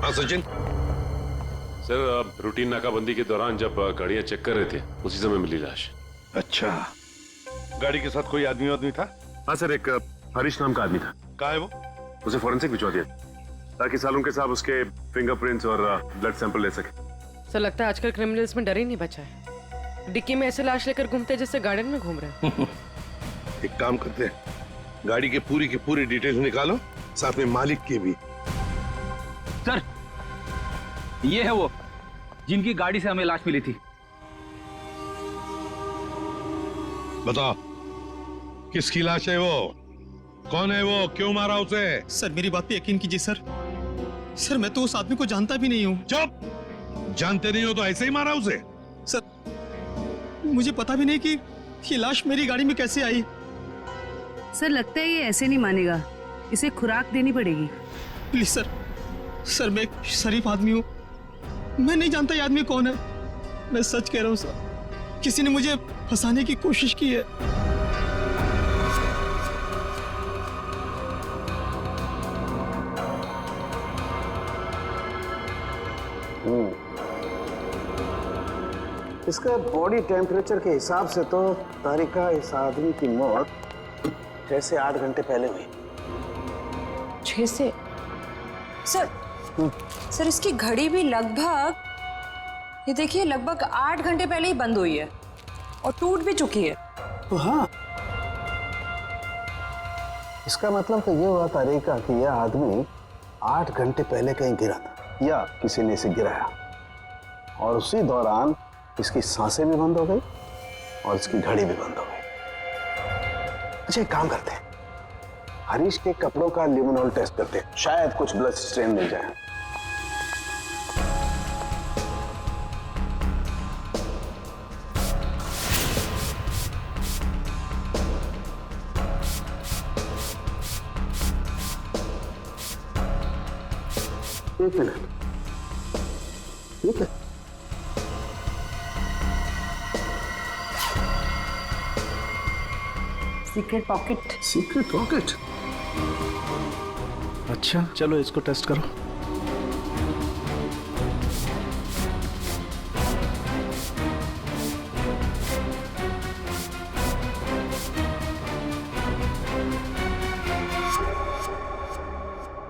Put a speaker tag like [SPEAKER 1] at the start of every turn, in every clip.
[SPEAKER 1] हाँ Sachin.
[SPEAKER 2] Sir routine नाकाबंदी के दौरान जब गाड़ियां चेक कर रहे थे उसी समय मिली लाश।
[SPEAKER 1] अच्छा, गाड़ी के साथ कोई आदमी था?
[SPEAKER 2] हाँ सर, एक हरीश नाम का आदमी था।
[SPEAKER 1] कहाँ है वो?
[SPEAKER 2] उसे फॉरेंसिक भिजवा दिया ताकि सालों के साथ उसके फिंगरप्रिंट्स और ब्लड सैंपल ले सके।
[SPEAKER 3] सर लगता है आजकल क्रिमिनल्स में डर ही नहीं बचा है। डिक्की में ऐसे लाश लेकर घूमते जैसे गार्डन में घूम रहे हैं।
[SPEAKER 1] एक काम करते हैं, गाड़ी की पूरी डिटेल्स निकालो, साथ में मालिक की भी।
[SPEAKER 4] सर, ये है वो जिनकी गाड़ी से हमें लाश मिली थी।
[SPEAKER 1] बताओ, किसकी लाश है वो? कौन है वो? क्यों मारा उसे?
[SPEAKER 5] सर मेरी बात पे यकीन कीजिए सर। सर मैं तो उस आदमी को जानता भी नहीं हूँ।
[SPEAKER 1] चुप! जानते नहीं हो तो ऐसे ही मारा उसे?
[SPEAKER 5] सर मुझे पता भी नहीं कि ये लाश मेरी गाड़ी में कैसे आई।
[SPEAKER 6] सर लगता है ये ऐसे नहीं मानेगा, इसे खुराक देनी पड़ेगी।
[SPEAKER 5] प्लीज सर, सर मैं एक शरीफ आदमी हूँ, मैं नहीं जानता ये आदमी कौन है। मैं सच कह रहा हूँ सर, किसी ने मुझे फंसाने की कोशिश की है।
[SPEAKER 7] इसका बॉडी टेम्परेचर के हिसाब से तो तारिका इस आदमी की मौत 6 से 8 घंटे पहले हुई।
[SPEAKER 8] 6 से? सर सर इसकी घड़ी भी लगभग, ये देखिए, लगभग 8 घंटे पहले ही बंद हुई है और टूट भी चुकी है।
[SPEAKER 7] तो हाँ, इसका मतलब तो ये हुआ तारिका कि यह आदमी 8 घंटे पहले कहीं गिरा था या किसी ने इसे गिराया, और उसी दौरान इसकी सांसें भी बंद हो गई और इसकी घड़ी भी बंद हो गई। अच्छा एक काम करते हैं, हरीश के कपड़ों का लिमोनॉल टेस्ट करते हैं, शायद कुछ ब्लड स्ट्रेन मिल जाए। एक मिनट, ठीक है।
[SPEAKER 8] Secret pocket.
[SPEAKER 7] Secret pocket? अच्छा चलो इसको टेस्ट करो।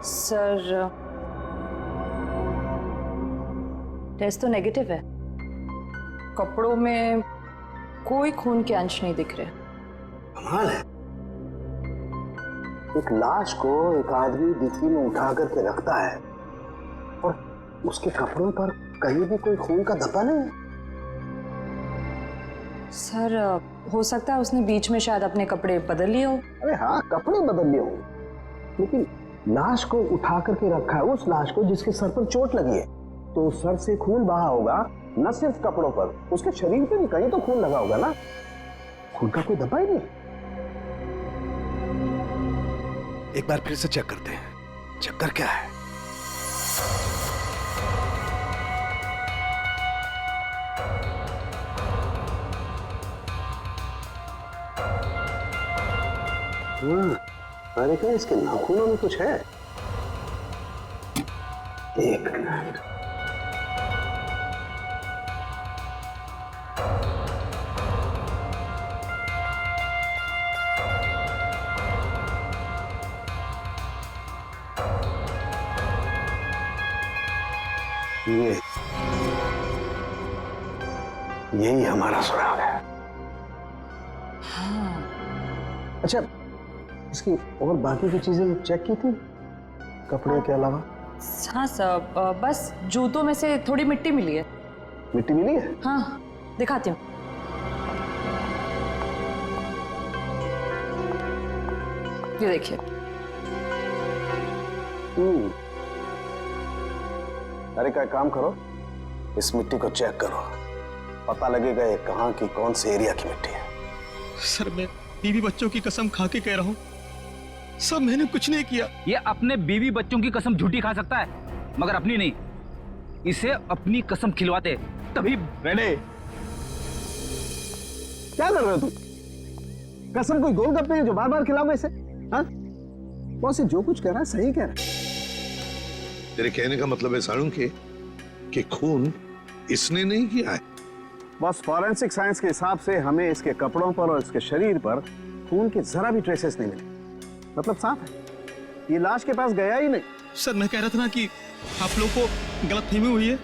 [SPEAKER 8] सर टेस्ट तो नेगेटिव है, कपड़ों में कोई खून के अंश नहीं दिख रहे।
[SPEAKER 7] कमाल है, एक लाश को एक आदमी डिक्की में उठा करके रखता है और उसके कपड़ों पर कहीं भी कोई खून का धब्बा नहीं है।
[SPEAKER 8] सर हो सकता है उसने बीच में शायद अपने कपड़े बदल लिए हो।
[SPEAKER 7] अरे हाँ, कपड़े बदल लिए होंगे, लेकिन लाश को उठा करके रखा है उस लाश को जिसके सर पर चोट लगी है, तो सर से खून बहा होगा, न सिर्फ कपड़ों पर, उसके शरीर पे भी कहीं तो खून लगा होगा ना। खून का कोई धब्बा ही नहीं। एक बार फिर से चेक करते हैं, चक्कर क्या है। अरे क्या इसके नाखूनों में कुछ है? एक मिनट, यही हमारा सुराग है।
[SPEAKER 8] हाँ।
[SPEAKER 7] अच्छा, इसकी और बाकी की चीजें चेक की थी कपड़े के अलावा?
[SPEAKER 8] हाँ सर, बस जूतों में से थोड़ी मिट्टी मिली है।
[SPEAKER 7] मिट्टी मिली है?
[SPEAKER 8] हाँ दिखाती हूँ। ये देखिए।
[SPEAKER 7] अरे क्या काम करो, इस मिट्टी को चेक करो, पता लगेगा ये कहाँ की कौन से एरिया की मिट्टी है।
[SPEAKER 5] सर मैं बीवी बच्चों की कसम खा के कह रहा हूँ, सब मैंने कुछ नहीं किया।
[SPEAKER 4] ये अपने बीवी बच्चों की कसम झूठी खा सकता है, मगर अपनी नहीं। इसे अपनी कसम खिलवाते तभी।
[SPEAKER 7] रेने, क्या कर रहे हो तुम? कसम कोई गोलगप्पे है जो बार बार खिलाओगे इसे? हाँ? बॉस, जो कुछ कह रहा है सही कह रहा है।
[SPEAKER 1] तेरे कहने का मतलब है साळुंखे कि खून इसने नहीं किया है?
[SPEAKER 7] बस फॉरेंसिक साइंस के हिसाब से हमें इसके कपड़ों पर और इसके शरीर पर खून के जरा भी ट्रेसेस नहीं मिले। मतलब साफ है, ये लाश के पास गया ही नहीं।
[SPEAKER 5] सर मैं कह रहा था ना कि आप लोग को गलतफहमी हुई है।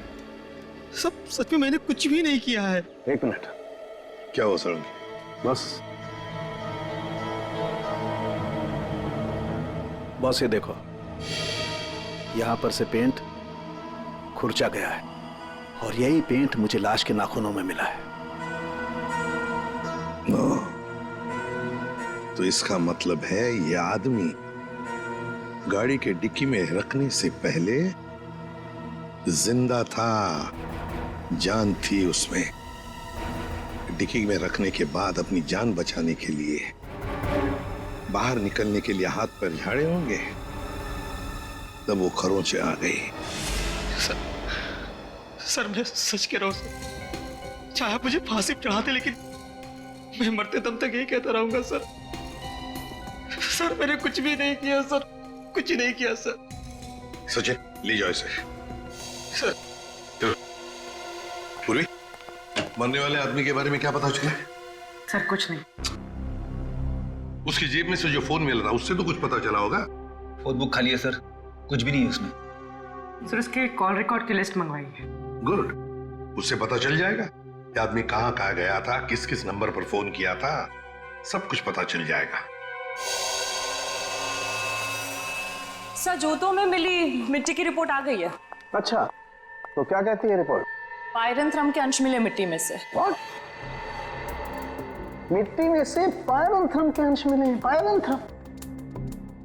[SPEAKER 5] सब सच में मैंने कुछ भी नहीं किया है।
[SPEAKER 7] एक मिनट,
[SPEAKER 1] क्या हुआ साळुंखे?
[SPEAKER 7] बस ये देखो, यहां पर से पेंट खुरचा गया है और यही पेंट मुझे लाश के नाखूनों में मिला है।
[SPEAKER 1] तो इसका मतलब है ये आदमी गाड़ी के डिक्की में रखने से पहले जिंदा था, जान थी उसमें। डिक्की में रखने के बाद अपनी जान बचाने के लिए बाहर निकलने के लिए हाथ पर झाड़े होंगे, तब वो खरोंचे आ गई।
[SPEAKER 5] सर मैं सच कह रहा हूँ सर। चाहे आप मुझे फांसी पर चढ़ाते, लेकिन मैं मरते दम तक यही कहता रहूंगा सर। सर मैंने कुछ भी नहीं किया सर, कुछ नहीं किया सर।
[SPEAKER 1] सचिन ले जाओ इसे।
[SPEAKER 5] सर
[SPEAKER 1] पूर्वी, मरने वाले आदमी के बारे में क्या पता चला?
[SPEAKER 3] सर कुछ नहीं।
[SPEAKER 1] उसकी जेब में से जो फोन मिल रहा उससे तो कुछ पता चला होगा।
[SPEAKER 4] फोन बुक खाली है सर, कुछ भी नहीं है उसमें।
[SPEAKER 3] सर उसके कॉल रिकॉर्ड की लिस्ट मंगवाई है।
[SPEAKER 1] गुड, उससे पता चल जाएगा कि आदमी कहां कहां गया था, किस किस नंबर पर फोन किया था, सब कुछ पता चल जाएगा।
[SPEAKER 8] सर जूतों में मिली मिट्टी की रिपोर्ट आ गई है।
[SPEAKER 7] अच्छा, तो क्या कहती है रिपोर्ट?
[SPEAKER 8] पायरंथ्रम के अंश मिले मिट्टी में से।
[SPEAKER 7] What? मिट्टी में से पायरंथ्रम के अंश मिले?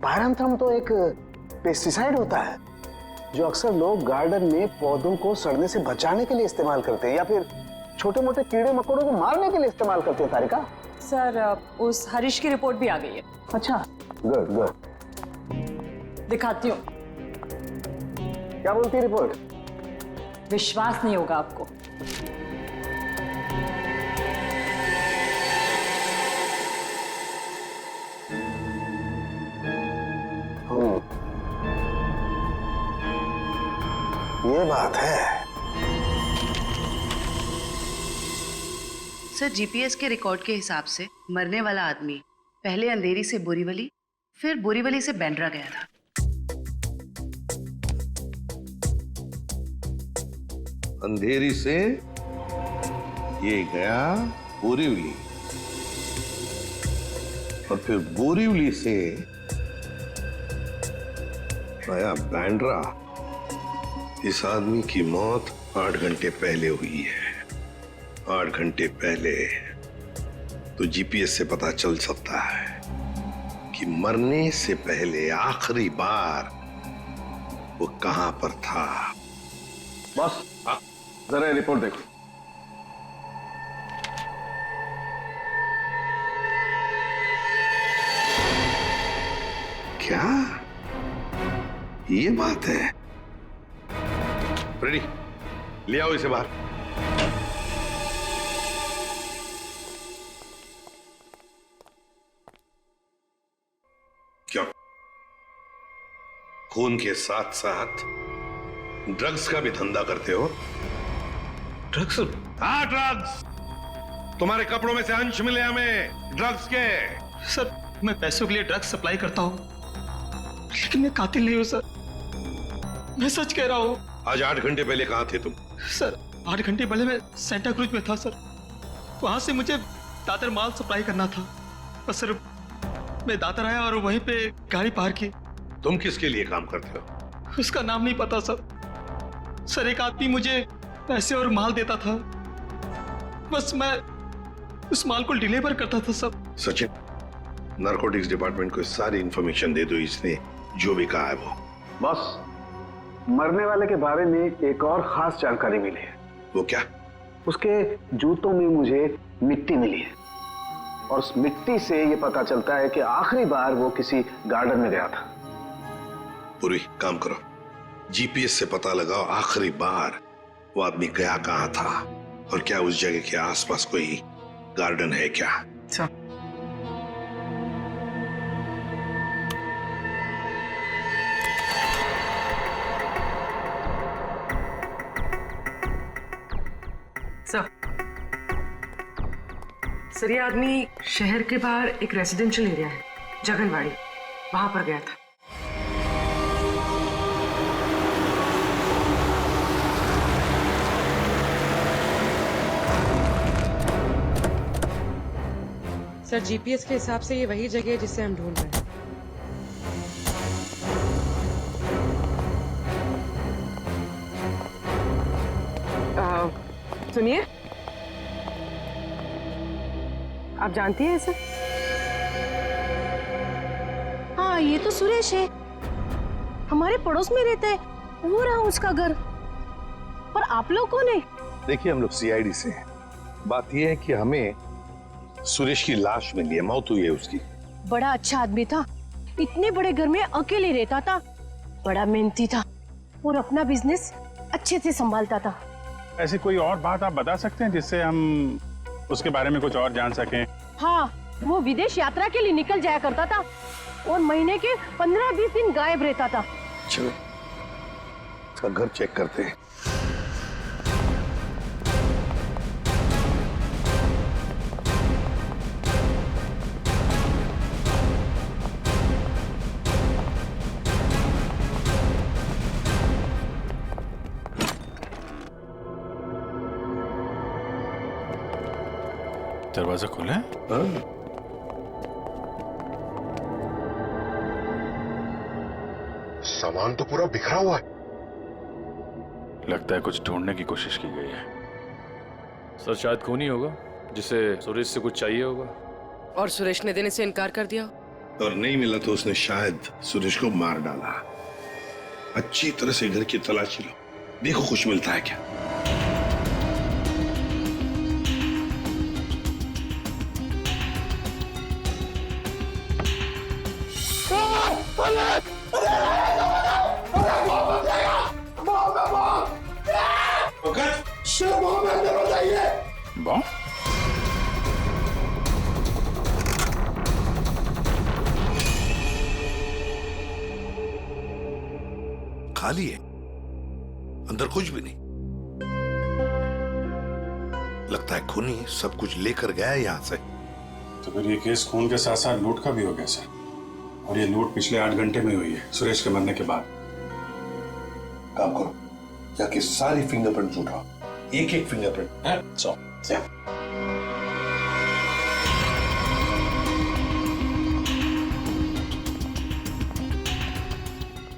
[SPEAKER 7] पायरंथ्रम तो एक पेस्टिसाइड होता है जो अक्सर लोग गार्डन में पौधों को सड़ने से बचाने के लिए इस्तेमाल करते हैं या फिर छोटे मोटे कीड़े मकोड़ों को मारने के लिए इस्तेमाल करते हैं। तारिका,
[SPEAKER 8] सर उस हरीश की रिपोर्ट भी आ गई है।
[SPEAKER 7] अच्छा, गुड गुड।
[SPEAKER 8] दिखाती हूँ।
[SPEAKER 7] क्या बोलती है रिपोर्ट?
[SPEAKER 8] विश्वास नहीं होगा आपको।
[SPEAKER 7] ये बात है।
[SPEAKER 6] सर जीपीएस के रिकॉर्ड के हिसाब से मरने वाला आदमी पहले अंधेरी से बोरीवली, फिर बोरीवली से बैंड्रा गया था।
[SPEAKER 1] अंधेरी से ये गया बोरीवली और फिर बोरीवली से आया बैंड्रा। इस आदमी की मौत 8 घंटे पहले हुई है। 8 घंटे पहले तो जीपीएस से पता चल सकता है कि मरने से पहले आखिरी बार वो कहां पर था।
[SPEAKER 7] बस जरा रिपोर्ट देखो।
[SPEAKER 1] क्या ये बात है? रेडी, ले आओ इसे बाहर। क्या खून के साथ साथ ड्रग्स का भी धंधा करते हो?
[SPEAKER 5] ड्रग्स?
[SPEAKER 1] हाँ ड्रग्स। तुम्हारे कपड़ों में से अंश मिले हमें ड्रग्स के।
[SPEAKER 5] सर मैं पैसों के लिए ड्रग्स सप्लाई करता हूँ, लेकिन मैं कातिल नहीं हूँ सर। मैं सच कह रहा हूँ।
[SPEAKER 1] आज 8 घंटे पहले कहां थे तुम?
[SPEAKER 5] सर 8 घंटे पहले मैं सेंटा क्रूज में था सर। वहां से मुझे दादर माल सप्लाई करना था, बस सर मैं दादर आया और वहीं पे गाड़ी पार्क की।
[SPEAKER 1] तुम किसके लिए काम करते हो?
[SPEAKER 5] उसका नाम नहीं पता सर। सर एक आदमी मुझे पैसे और माल देता था, बस मैं उस माल को डिलीवर करता था सर।
[SPEAKER 1] सचिन, नारकोटिक्स डिपार्टमेंट को सारी इंफॉर्मेशन दे दो, इसने जो भी कहा है वो।
[SPEAKER 7] बस मरने वाले के बारे में एक और खास जानकारी मिली है।
[SPEAKER 1] वो क्या?
[SPEAKER 7] उसके जूतों में मुझे मिट्टी मिली है और उस मिट्टी से ये पता चलता है कि आखिरी बार वो किसी गार्डन में गया था।
[SPEAKER 1] पूरी काम करो, जीपीएस से पता लगाओ आखिरी बार वो आदमी गया कहां था और क्या उस जगह के आसपास कोई गार्डन है क्या?
[SPEAKER 3] अच्छा सर ये आदमी शहर के बाहर एक रेजिडेंशियल एरिया है, जगनवाड़ी, वहां पर गया था। सर जीपीएस के हिसाब से ये वही जगह है जिसे हम ढूंढ रहे हैं। सुनिए, आप जानती हैं इसे?
[SPEAKER 9] हाँ, ये तो सुरेश है, हमारे पड़ोस में रहता है, वो रहा उसका घर। पर आप लोग कौन है?
[SPEAKER 1] देखिए, हम लोग सीआईडी से हैं। बात यह है कि हमें सुरेश की लाश मिली है, मौत हुई है उसकी।
[SPEAKER 9] बड़ा अच्छा आदमी था, इतने बड़े घर में अकेले रहता था, बड़ा मेहनती था और अपना बिजनेस अच्छे से संभालता था।
[SPEAKER 10] ऐसी कोई और बात आप बता सकते हैं जिससे हम उसके बारे में कुछ और जान सकें?
[SPEAKER 9] हाँ, वो विदेश यात्रा के लिए निकल जाया करता था और महीने के 15-20 दिन गायब रहता था।
[SPEAKER 1] चलो, उसका घर चेक करते हैं।
[SPEAKER 10] दरवाजा खुला है?
[SPEAKER 1] सामान तो पूरा बिखरा हुआ है।
[SPEAKER 10] लगता है कुछ ढूंढने की कोशिश की गई है।
[SPEAKER 2] सर शायद खून ही होगा जिसे सुरेश से कुछ चाहिए होगा।
[SPEAKER 3] और सुरेश ने देने से इनकार कर दिया।
[SPEAKER 1] और नहीं मिला तो उसने शायद सुरेश को मार डाला। अच्छी तरह से घर की तलाशी लो, देखो कुछ मिलता है क्या।
[SPEAKER 10] बॉम्ब?
[SPEAKER 1] खाली है, अंदर कुछ भी नहीं। लगता है खूनी सब कुछ लेकर गया है यहां से।
[SPEAKER 10] तो फिर ये केस खून के साथ साथ लूट का भी हो गया सर। और ये लूट पिछले 8 घंटे में हुई है, सुरेश के मरने के बाद।
[SPEAKER 1] काम करो, जाके सारी फिंगरप्रिंट उठाओ, एक फिंगरप्रिंट है।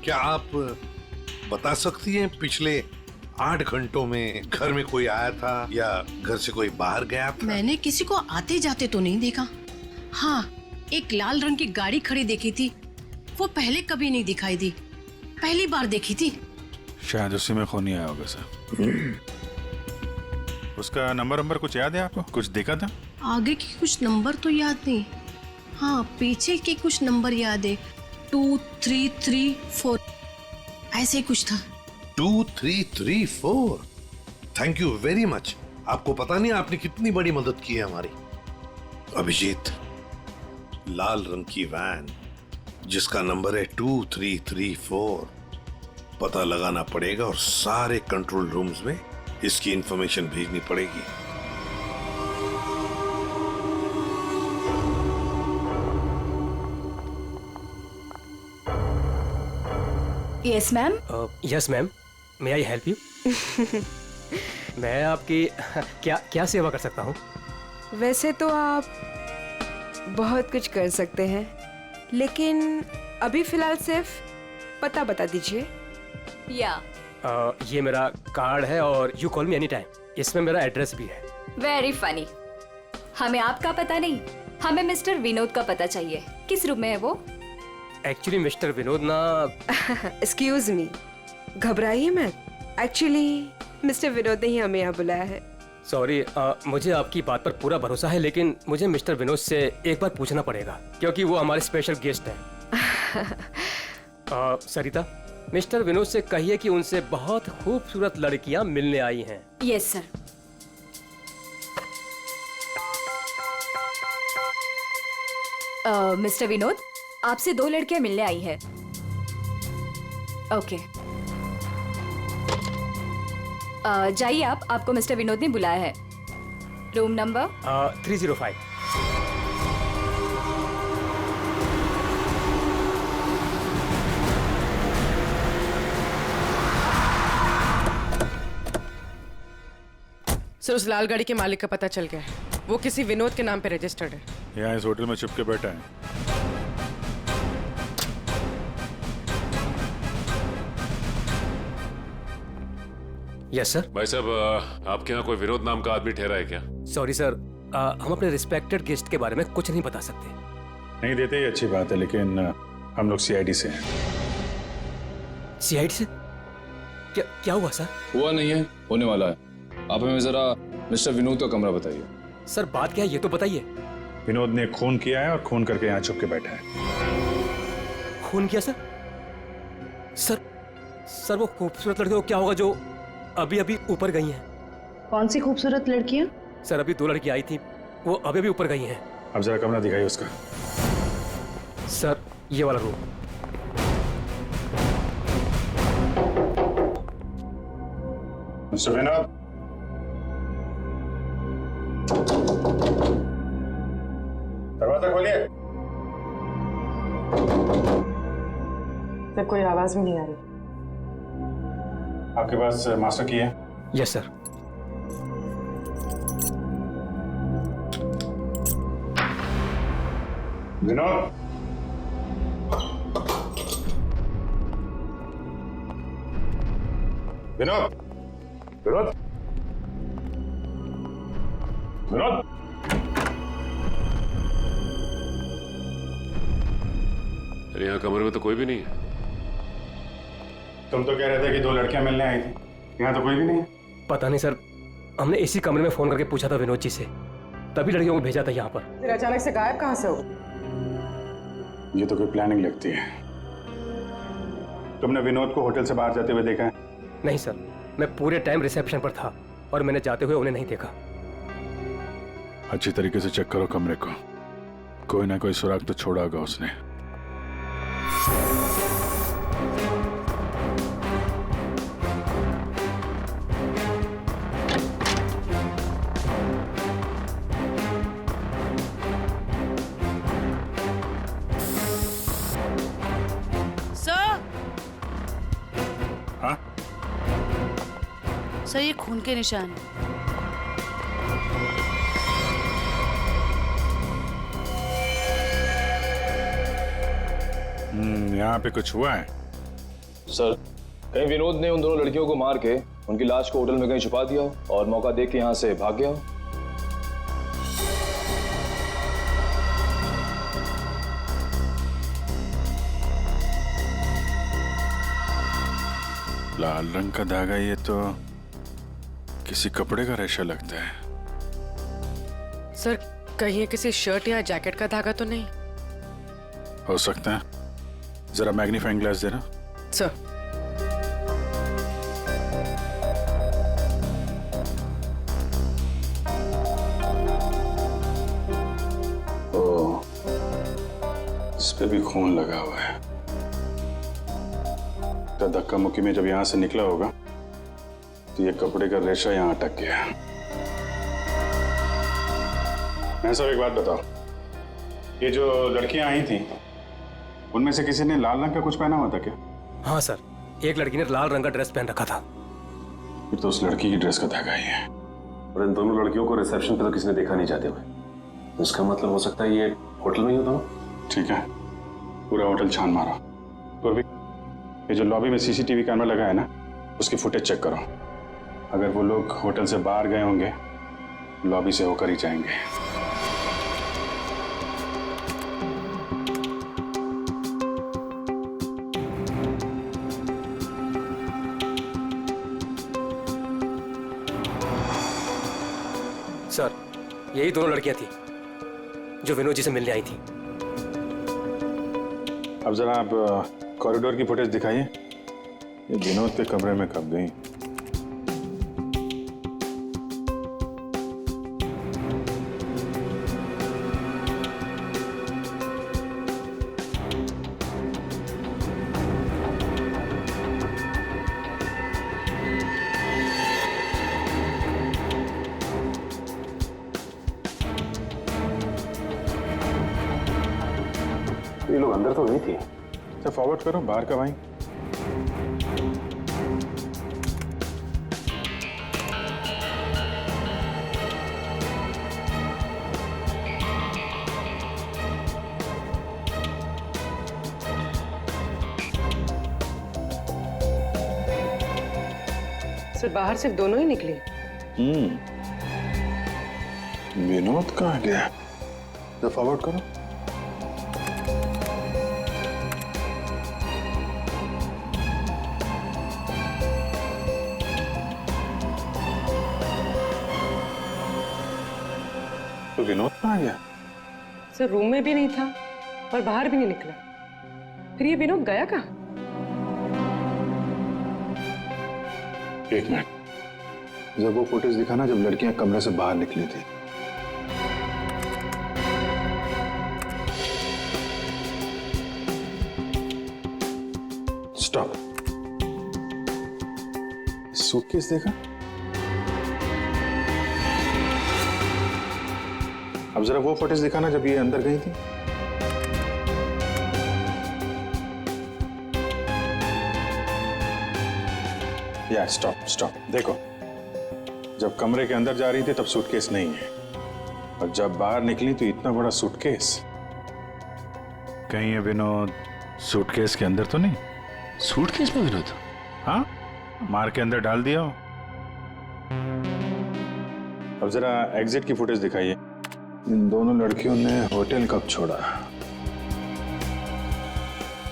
[SPEAKER 1] क्या आप बता सकती हैं पिछले 8 घंटों में घर में कोई आया था या घर से कोई बाहर गया था?
[SPEAKER 9] मैंने किसी को आते जाते तो नहीं देखा। हाँ, एक लाल रंग की गाड़ी खड़ी देखी थी, वो पहले कभी नहीं दिखाई दी, पहली बार देखी थी।
[SPEAKER 10] शायद उसी में खूनी आया होगा सर। उसका नंबर कुछ याद है आपको? कुछ देखा था?
[SPEAKER 9] आगे के कुछ नंबर तो याद नहीं, हाँ पीछे के कुछ नंबर याद है, 2334 ऐसे कुछ था।
[SPEAKER 1] 2334। Thank you very much. आपको पता नहीं आपने कितनी बड़ी मदद की है हमारी। अभिजीत, लाल रंग की वैन जिसका नंबर है 2334, पता लगाना पड़ेगा और सारे कंट्रोल रूम्स में इसकी इंफॉर्मेशन भेजनी पड़ेगी।
[SPEAKER 9] Yes ma'am.
[SPEAKER 11] Yes ma'am, may I help you? मैं आपकी क्या सेवा कर सकता हूँ?
[SPEAKER 8] वैसे तो आप बहुत कुछ कर सकते हैं, लेकिन अभी फिलहाल सिर्फ पता बता दीजिए।
[SPEAKER 11] ये मेरा कार्ड है और you call me any time. इसमें मेरा एड्रेस भी है।
[SPEAKER 12] Very funny. हमें आपका पता नहीं, हमें मिस्टर विनोद का पता चाहिए। किस रूम में है वो?
[SPEAKER 11] एक्चुअली मिस्टर विनोद ना
[SPEAKER 8] एक्सक्यूज मी, घबराइए मत। एक्चुअली मिस्टर विनोद ने ही हमें यहाँ बुलाया है।
[SPEAKER 11] सॉरी, मुझे आपकी बात पर पूरा भरोसा है, लेकिन मुझे मिस्टर विनोद से एक बार पूछना पड़ेगा क्योंकि वो हमारे स्पेशल गेस्ट हैं। सरिता, मिस्टर विनोद से कहिए कि उनसे बहुत खूबसूरत लड़कियां मिलने आई हैं।
[SPEAKER 12] Yes sir. मिस्टर विनोद, आपसे 2 लड़कियां मिलने आई है। ओके, जाइए आप, आपको मिस्टर विनोद ने बुलाया है। Room number
[SPEAKER 11] 305।
[SPEAKER 3] सर उस लाल गाड़ी के मालिक का पता चल गया है। वो किसी विनोद के नाम पे रजिस्टर्ड है।
[SPEAKER 10] यहाँ इस होटल में छुप के बैठा है।
[SPEAKER 11] Yes sir.
[SPEAKER 2] भाई साहब आपके यहाँ कोई विनोद नाम का आदमी ठहरा है क्या?
[SPEAKER 11] सॉरी सर, हम अपने रिस्पेक्टेड गेस्ट के बारे में कुछ नहीं बता सकते।
[SPEAKER 10] नहीं देते, ये अच्छी बात है, लेकिन हम लोग सीआईडी से हैं।
[SPEAKER 11] सीआईडी से? क्या क्या हुआ सर?
[SPEAKER 13] हुआ नहीं है, होने वाला है। आप हमें जरा मिस्टर विनोद का कमरा बताइए।
[SPEAKER 11] सर बात क्या है ये तो बताइए।
[SPEAKER 10] विनोद ने खून किया है और खून करके यहाँ छुप के बैठा है।
[SPEAKER 11] खून किया सर? सर वो खूबसूरत लड़की को क्या होगा जो अभी अभी ऊपर गई हैं?
[SPEAKER 6] कौन सी खूबसूरत लड़कियां?
[SPEAKER 11] सर अभी 2 लड़की आई थी, वो अभी अभी ऊपर गई हैं।
[SPEAKER 10] अब जरा कमरा दिखाइए उसका।
[SPEAKER 11] सर ये वाला रूम।
[SPEAKER 10] मिस्टर विनोद, दरवाजा खोलिए।
[SPEAKER 3] सर कोई आवाज भी नहीं आ रही।
[SPEAKER 10] आपके पास मास्टर की है?
[SPEAKER 11] Yes sir.
[SPEAKER 10] विनोद, विनोद, विनोद, विनोद।
[SPEAKER 2] अरे यहाँ कमरे में तो कोई भी नहीं है।
[SPEAKER 10] तुम तो कह रहे थे कि 2 लड़कियां मिलने आई थी, यहाँ तो कोई भी नहीं है।
[SPEAKER 11] पता नहीं सर, हमने इसी कमरे में फोन करके पूछा था विनोद जी से, तभी लड़कियों को भेजा था यहाँ पर।
[SPEAKER 3] फिर अचानक से गायब कहाँ से हो?
[SPEAKER 10] ये तो कोई प्लानिंग लगती है। तुमने विनोद को होटल से बाहर जाते हुए देखा है?
[SPEAKER 11] नहीं सर, मैं पूरे टाइम रिसेप्शन पर था और मैंने जाते हुए उन्हें नहीं देखा।
[SPEAKER 10] अच्छी तरीके से चेक करो कमरे को, कोई ना कोई सुराग तो छोड़ा होगा उसने।
[SPEAKER 6] सर ये खून के निशान है।
[SPEAKER 10] यहाँ पे कुछ हुआ है?
[SPEAKER 13] सर कहीं विनोद ने उन दोनों लड़कियों को मार के उनकी लाश को होटल में कहीं छुपा दिया हो और मौका देख के यहाँ से भाग गया हो।
[SPEAKER 10] लाल रंग का धागा, ये तो किसी कपड़े का रेशा लगता है।
[SPEAKER 3] सर कहीं ये किसी शर्ट या जैकेट का धागा तो नहीं?
[SPEAKER 10] हो सकता है, जरा मैग्नीफाइंग ग्लास देना।
[SPEAKER 3] सर
[SPEAKER 10] ओ, इस पे भी खून लगा हुआ है। तो धक्का मुक्की में जब यहां से निकला होगा तो ये कपड़े का रेशा यहां अटक गया। मैं सब एक बात बताओ, ये जो लड़कियां आई थी उनमें से किसी ने लाल रंग का कुछ पहना हुआ था क्या?
[SPEAKER 11] हाँ सर, एक लड़की ने लाल रंग का ड्रेस पहन रखा था।
[SPEAKER 10] फिर तो उस लड़की की ड्रेस का धागा ही है।
[SPEAKER 2] और इन दोनों लड़कियों को रिसेप्शन पे तो किसी ने देखा नहीं जाते हुए। इसका मतलब हो सकता है ये होटल में ही होता हो।
[SPEAKER 10] ठीक है, पूरा होटल छान मारा। पूर्वी, ये जो लॉबी में सीसीटीवी कैमरा लगा है ना, उसकी फुटेज चेक करो। अगर वो लोग होटल से बाहर गए होंगे, लॉबी से होकर ही जाएंगे।
[SPEAKER 11] सर यही दोनों लड़कियां थी जो विनोद जी से मिलने आई थी।
[SPEAKER 10] अब जरा आप कॉरिडोर की फुटेज दिखाइए। ये विनोद के कमरे में कब गई? ये लोग अंदर तो नहीं थी। अच्छा फॉरवर्ड करो, बाहर का भाई।
[SPEAKER 3] सर बाहर सिर्फ दोनों ही निकले।
[SPEAKER 10] विनोद कहाँ गया? तो फॉरवर्ड करो। तो विनोद कहाँ गया?
[SPEAKER 3] सर रूम में भी नहीं था और बाहर भी नहीं निकला। फिर ये विनोद गया कहाँ?
[SPEAKER 10] एक मिनट, जब वो फुटेज दिखा ना, जब लड़कियां कमरे से बाहर निकली थी। स्टॉप। सूटकेस देखा? अब जरा वो फुटेज दिखा ना, जब ये अंदर गई थी। या स्टॉप, देखो, जब कमरे के अंदर जा रही थी तब सूटकेस नहीं है, और जब बाहर निकली तो इतना बड़ा सूटकेस। कहीं ये विनोद सूटकेस के अंदर तो नहीं?
[SPEAKER 2] सूटकेस में विनोद?
[SPEAKER 10] हाँ, मार के अंदर डाल दिया हो। अब जरा एग्जिट की फुटेज दिखाइए। इन दोनों लड़कियों ने होटल कब छोड़ा?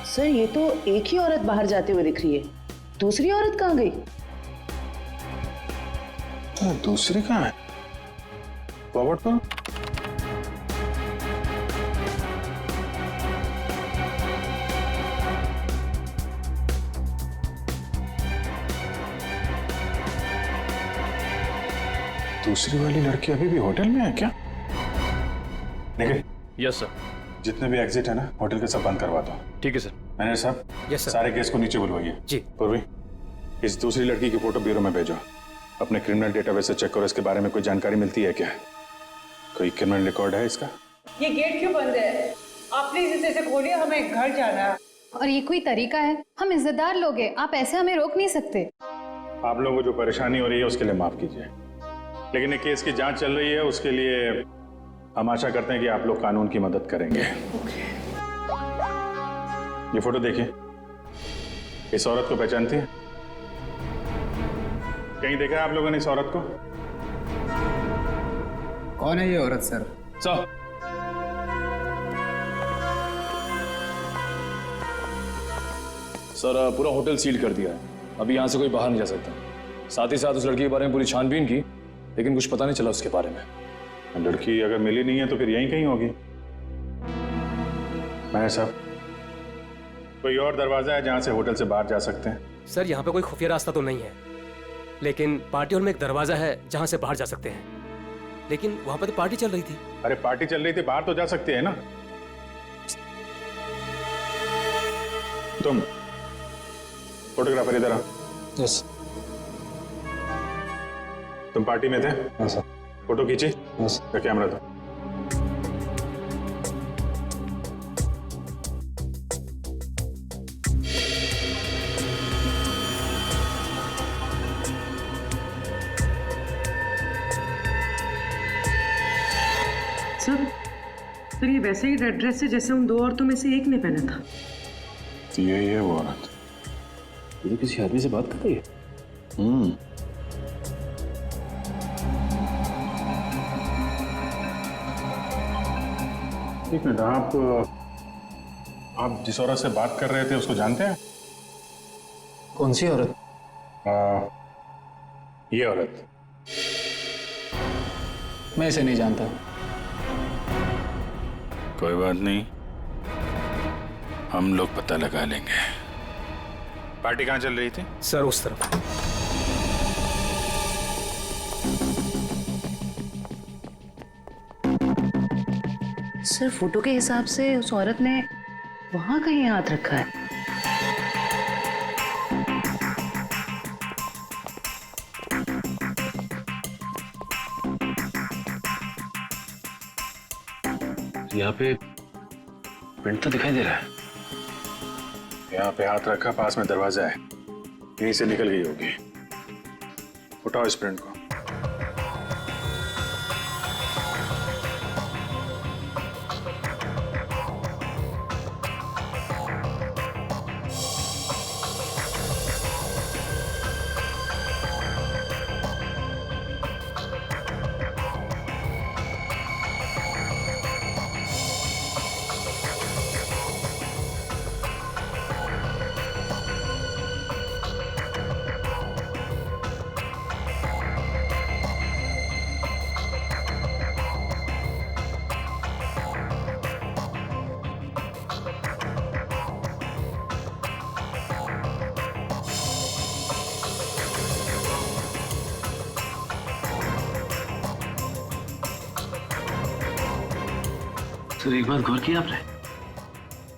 [SPEAKER 6] सर ये तो एक ही औरत बाहर जाते हुए दिख रही है, दूसरी औरत कहाँ गई?
[SPEAKER 10] दूसरी कहाँ है? फॉरवर्ड करो। दूसरी वाली लड़की अभी भी होटल में है क्या? निखिल।
[SPEAKER 11] Yes sir.
[SPEAKER 10] जितने भी एग्जिट है ना होटल के सब बंद करवा दो।
[SPEAKER 11] ठीक है सर।
[SPEAKER 10] मैनेजर साहब।
[SPEAKER 11] Yes sir.
[SPEAKER 10] सारे केस को नीचे बुलवाइए।
[SPEAKER 11] जी।
[SPEAKER 10] पूर्वी, इस दूसरी लड़की की फोटो ब्यूरो में भेजो। अपने क्रिमिनल डेटाबेस से चेक करो, इसके बारे में कोई जानकारी मिलती है क्या? कोई क्रिमिनल रिकॉर्ड है इसका?
[SPEAKER 8] ये गेट क्यों बंद है? आप प्लीज इसे खोलिए, हमें घर जाना है।
[SPEAKER 12] और ये कोई तरीका है? हम इज्जतदार लोग हैं, आप ऐसे हमें रोक नहीं सकते।
[SPEAKER 10] आप लोगों को जो परेशानी हो रही है उसके लिए माफ कीजिए, लेकिन ये केस की जांच चल रही है, उसके लिए हम आशा करते हैं कि आप लोग कानून की मदद करेंगे। ये फोटो देखिए, इस औरत को पहचानती है? कहीं देखा है आप लोगों ने इस औरत को?
[SPEAKER 4] कौन है ये औरत सर?
[SPEAKER 13] सर पूरा होटल सील कर दिया है, अभी यहाँ से कोई बाहर नहीं जा सकता। साथ ही साथ उस लड़की के बारे में पूरी छानबीन की, लेकिन कुछ पता नहीं चला उसके बारे में।
[SPEAKER 10] लड़की अगर मिली नहीं है तो फिर यहीं कहीं होगी। मैनेजर साहब, कोई और दरवाजा है जहां से होटल से बाहर जा सकते हैं?
[SPEAKER 11] सर यहाँ पे कोई खुफिया रास्ता तो नहीं है, लेकिन पार्टी हॉल में एक दरवाजा है जहां से बाहर जा सकते हैं, लेकिन वहां पर तो पार्टी चल रही थी।
[SPEAKER 10] अरे पार्टी चल रही थी, बाहर तो जा सकते हैं ना। तुम फोटोग्राफर इधर आओ।
[SPEAKER 13] यस।
[SPEAKER 10] तुम पार्टी में थे?
[SPEAKER 13] हाँ सर।
[SPEAKER 10] फोटो खींची?
[SPEAKER 13] यस।
[SPEAKER 10] कैमरा दो।
[SPEAKER 3] सर ये वैसे ही रेड ड्रेस है जैसे उन दो औरतों में से एक ने पहना था।
[SPEAKER 10] तो यही है वो औरत।
[SPEAKER 13] ये तो किसी आदमी से बात कर रही है।
[SPEAKER 10] एक मिनट, आप जिस औरत से बात कर रहे थे उसको जानते हैं?
[SPEAKER 13] कौन सी औरत?
[SPEAKER 10] ये औरत।
[SPEAKER 13] मैं इसे नहीं जानता।
[SPEAKER 10] कोई बात नहीं, हम लोग पता लगा लेंगे। पार्टी कहाँ चल रही थी?
[SPEAKER 11] सर उस तरफ।
[SPEAKER 6] सर फोटो के हिसाब से उस औरत ने वहां कहीं हाथ रखा है।
[SPEAKER 10] यहाँ पे प्रिंट तो दिखाई दे रहा है। यहाँ पे हाथ रखा, पास में दरवाजा है, यहीं से निकल गई होगी। उठाओ इस प्रिंट को।
[SPEAKER 7] सर एक बात गौर किया आपने,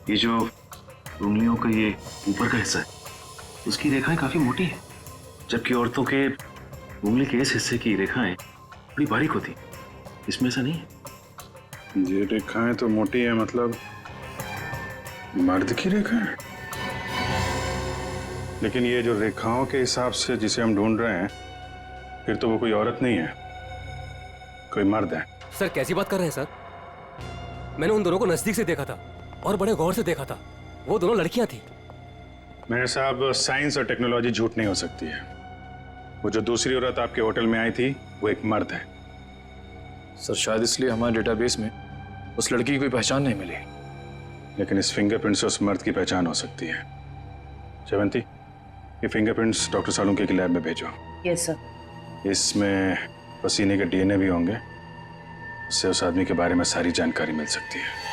[SPEAKER 7] ये जो उंगलियों का ये ऊपर का हिस्सा है उसकी रेखाएं काफी मोटी है, जबकि औरतों के उंगली के इस हिस्से की रेखाएं बड़ी बारीक होती। इसमें ऐसा नहीं है।
[SPEAKER 10] ये रेखाएं तो मोटी है, मतलब मर्द की रेखा है। लेकिन ये जो रेखाओं के हिसाब से जिसे हम ढूंढ रहे हैं, फिर तो वो कोई औरत नहीं है, कोई मर्द है।
[SPEAKER 11] सर कैसी बात कर रहे हैं सर? मैंने उन दोनों को नजदीक से देखा था और बड़े गौर से देखा था। वो दोनों लड़कियां थी।
[SPEAKER 10] मेरे साहब, साइंस और टेक्नोलॉजी झूठ नहीं हो सकती है। वो जो दूसरी औरत आपके होटल में आई थी वो एक मर्द है।
[SPEAKER 13] सर शायद इसलिए हमारे डेटाबेस में उस लड़की की कोई पहचान नहीं मिली।
[SPEAKER 10] लेकिन इस फिंगरप्रिंट से उस मर्द की पहचान हो सकती है। जयवंती, ये फिंगरप्रिंट्स डॉक्टर सालुंके की लैब में भेजो।
[SPEAKER 6] Yes sir.
[SPEAKER 10] इसमें पसीने के डीएनए भी होंगे, उससे उस आदमी के बारे में सारी जानकारी मिल सकती है।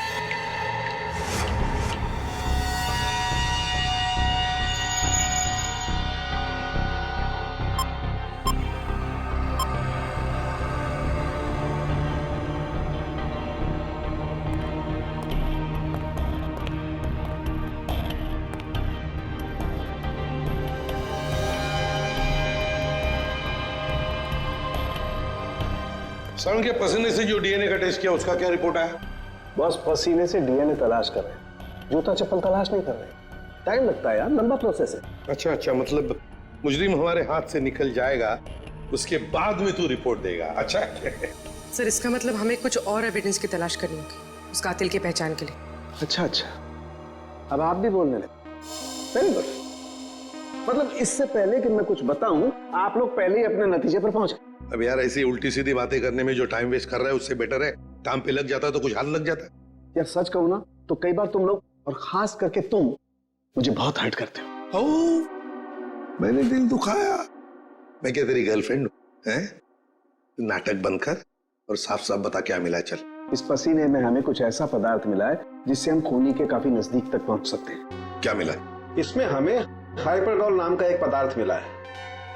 [SPEAKER 1] सालुंके के पसीने से जो डीएनए का टेस्ट किया उसका क्या रिपोर्ट आया?
[SPEAKER 7] बस पसीने से डीएनए तलाश कर रहे हैं, जूता चप्पल तलाश नहीं कर रहे। टाइम लगता है यार, लंबा प्रोसेस है।
[SPEAKER 1] अच्छा, मतलब मुजरिम हमारे हाथ से निकल जाएगा, उसके बाद में तू रिपोर्ट देगा। अच्छा
[SPEAKER 3] सर इसका मतलब हमें कुछ और एविडेंस की तलाश करनी होगी उस कातिल की पहचान के लिए।
[SPEAKER 7] अच्छा, अब आप भी बोलने लगे। Very good. मतलब इससे पहले कि मैं कुछ बताऊं, आप लोग पहले ही अपने नतीजे पर पहुंच गए।
[SPEAKER 1] अब यार ऐसी उल्टी सीधी बातें करने में जो टाइम वेस्ट कर रहा है उससे बेटर है काम पे लग जाता तो कुछ हाल लग जाता।
[SPEAKER 7] यार सच कहूं ना तो कई बार तुम लोग, और खास करके तुम, मुझे बहुत हर्ट करते हो।
[SPEAKER 1] मैंने दिल दुखाया? मैं क्या तेरी गर्लफ्रेंड हूं? नाटक बंद कर और साफ साफ बता क्या मिला। चल।
[SPEAKER 7] इस पसीने में हमें कुछ ऐसा पदार्थ मिला है जिससे हम खूनी के काफी नजदीक तक पहुंच सकते हैं।
[SPEAKER 1] क्या मिला?
[SPEAKER 7] इसमें हमें हाइपरडोल नाम का एक पदार्थ मिला है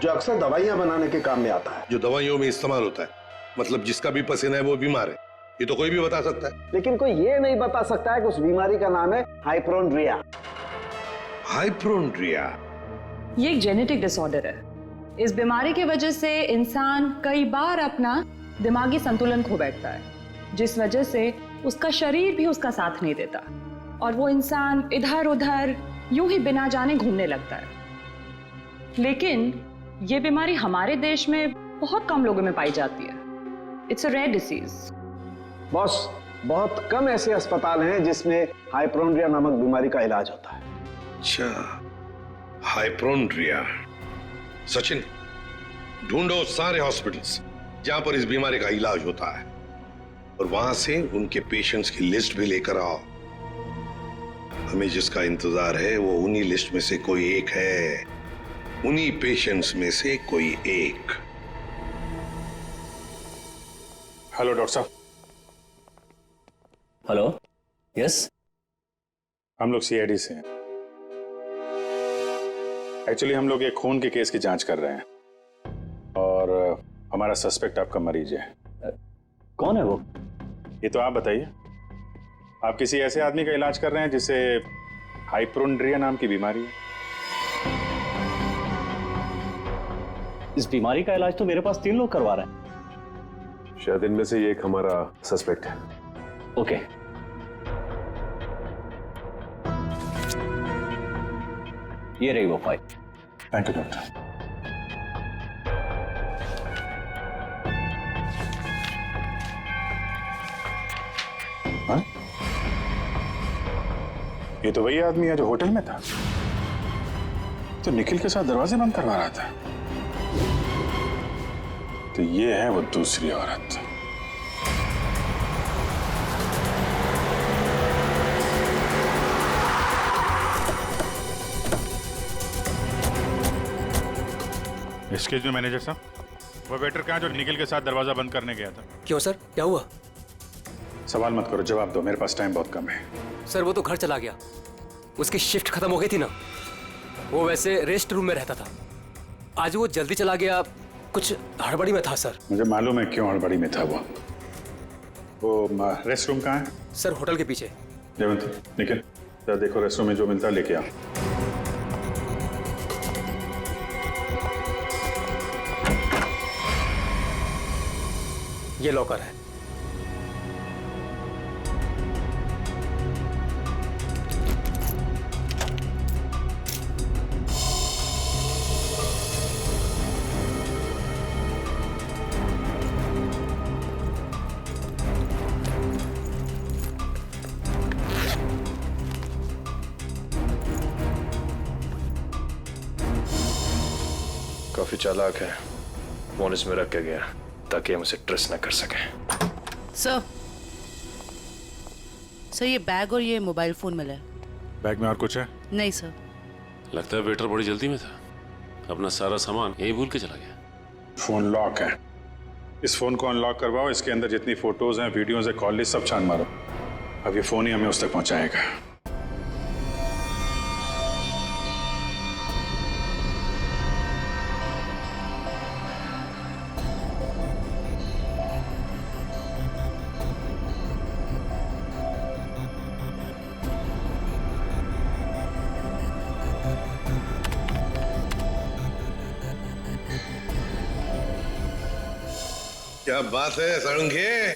[SPEAKER 7] जो अक्सर दवाइयां बनाने के काम में आता है।
[SPEAKER 1] जो दवाइयों में इस्तेमाल होता है? मतलब जिसका भी पसीना है वो बीमार है, ये तो कोई भी बता सकता है।
[SPEAKER 7] लेकिन कोई ये नहीं बता सकता है कि उस बीमारी का नाम है हाइपोक्रोंड्रिया।
[SPEAKER 1] हाइपोक्रोंड्रिया
[SPEAKER 8] ये एक जेनेटिक डिसऑर्डर है। इस बीमारी की वजह से इंसान कई बार अपना दिमागी संतुलन खो बैठता है, जिस वजह से उसका शरीर भी उसका साथ नहीं देता और वो इंसान इधर उधर यूं ही बिना जाने घूमने लगता है। लेकिन ये बीमारी हमारे देश में बहुत कम लोगों में पाई जाती है। It's a rare disease.
[SPEAKER 7] Boss, बहुत कम ऐसे अस्पताल हैं जिसमें हाइपोक्रोंड्रिया नामक बीमारी का इलाज होता है।
[SPEAKER 1] अच्छा, हाइपोक्रोंड्रिया। सचिन, ढूंढो सारे हॉस्पिटल्स जहां पर इस बीमारी का इलाज होता है और वहां से उनके पेशेंट्स की लिस्ट भी लेकर आओ। हमें जिसका इंतजार है वो उन्हीं लिस्ट में से कोई एक है, उन्हीं पेशेंट्स में से कोई एक।
[SPEAKER 10] हेलो डॉक्टर साहब।
[SPEAKER 13] Hello, yes.
[SPEAKER 10] हम लोग सीआईडी से हैं। एक्चुअली हम लोग एक खून के केस की जांच कर रहे हैं और हमारा सस्पेक्ट आपका मरीज है।
[SPEAKER 7] कौन है वो?
[SPEAKER 10] ये तो आप बताइए। आप किसी ऐसे आदमी का इलाज कर रहे हैं जिसे हाइपोक्रोंड्रिया नाम की बीमारी है?
[SPEAKER 7] इस बीमारी का इलाज तो मेरे पास 3 लोग करवा रहे हैं।
[SPEAKER 2] शायद इनमें से ये एक हमारा सस्पेक्ट है।
[SPEAKER 7] ओके। ये रही वो फाइल।
[SPEAKER 10] Thank you doctor. हाँ? ये तो वही आदमी है जो होटल में था, तो निखिल के साथ दरवाजे बंद करवा रहा था। तो ये है वो दूसरी औरत। एक्सक्यूज मी मैनेजर साहब, वो वेटर कहाँ जो निखिल के साथ दरवाजा बंद करने गया था?
[SPEAKER 11] क्यों सर, क्या हुआ?
[SPEAKER 10] सवाल मत करो, जवाब दो, मेरे पास टाइम बहुत कम है।
[SPEAKER 11] सर वो तो घर चला गया, उसकी शिफ्ट खत्म हो गई थी ना। वो वैसे रेस्ट रूम में रहता था, आज वो जल्दी चला गया, कुछ हड़बड़ी में था सर।
[SPEAKER 10] मुझे मालूम है क्यों हड़बड़ी में था वो रेस्ट रूम कहाँ है?
[SPEAKER 11] सर होटल के पीछे।
[SPEAKER 10] जयवंत निखिल, जरा देखो रेस्टोरेंट में जो मिलता है लेके आ।
[SPEAKER 11] ये लॉकर है।
[SPEAKER 13] काफी चालाक है, फोन इसमें रख के गया ताकि हम उसे ट्रेस न कर सकें।
[SPEAKER 6] सर, ये बैग और ये मोबाइल फोन मिला है।
[SPEAKER 10] बैग में और कुछ है?
[SPEAKER 6] नहीं सर।
[SPEAKER 2] लगता है वेटर बड़ी जल्दी में था, अपना सारा सामान यही भूल के चला गया।
[SPEAKER 10] फोन लॉक है, इस फोन को अनलॉक करवाओ, इसके अंदर जितनी फोटोज हैं, वीडियोज हैं, कॉल लिस्ट सब छान मारो। अब ये फोन ही हमें उस तक पहुंचाएगा।
[SPEAKER 1] क्या बात है सारंगे,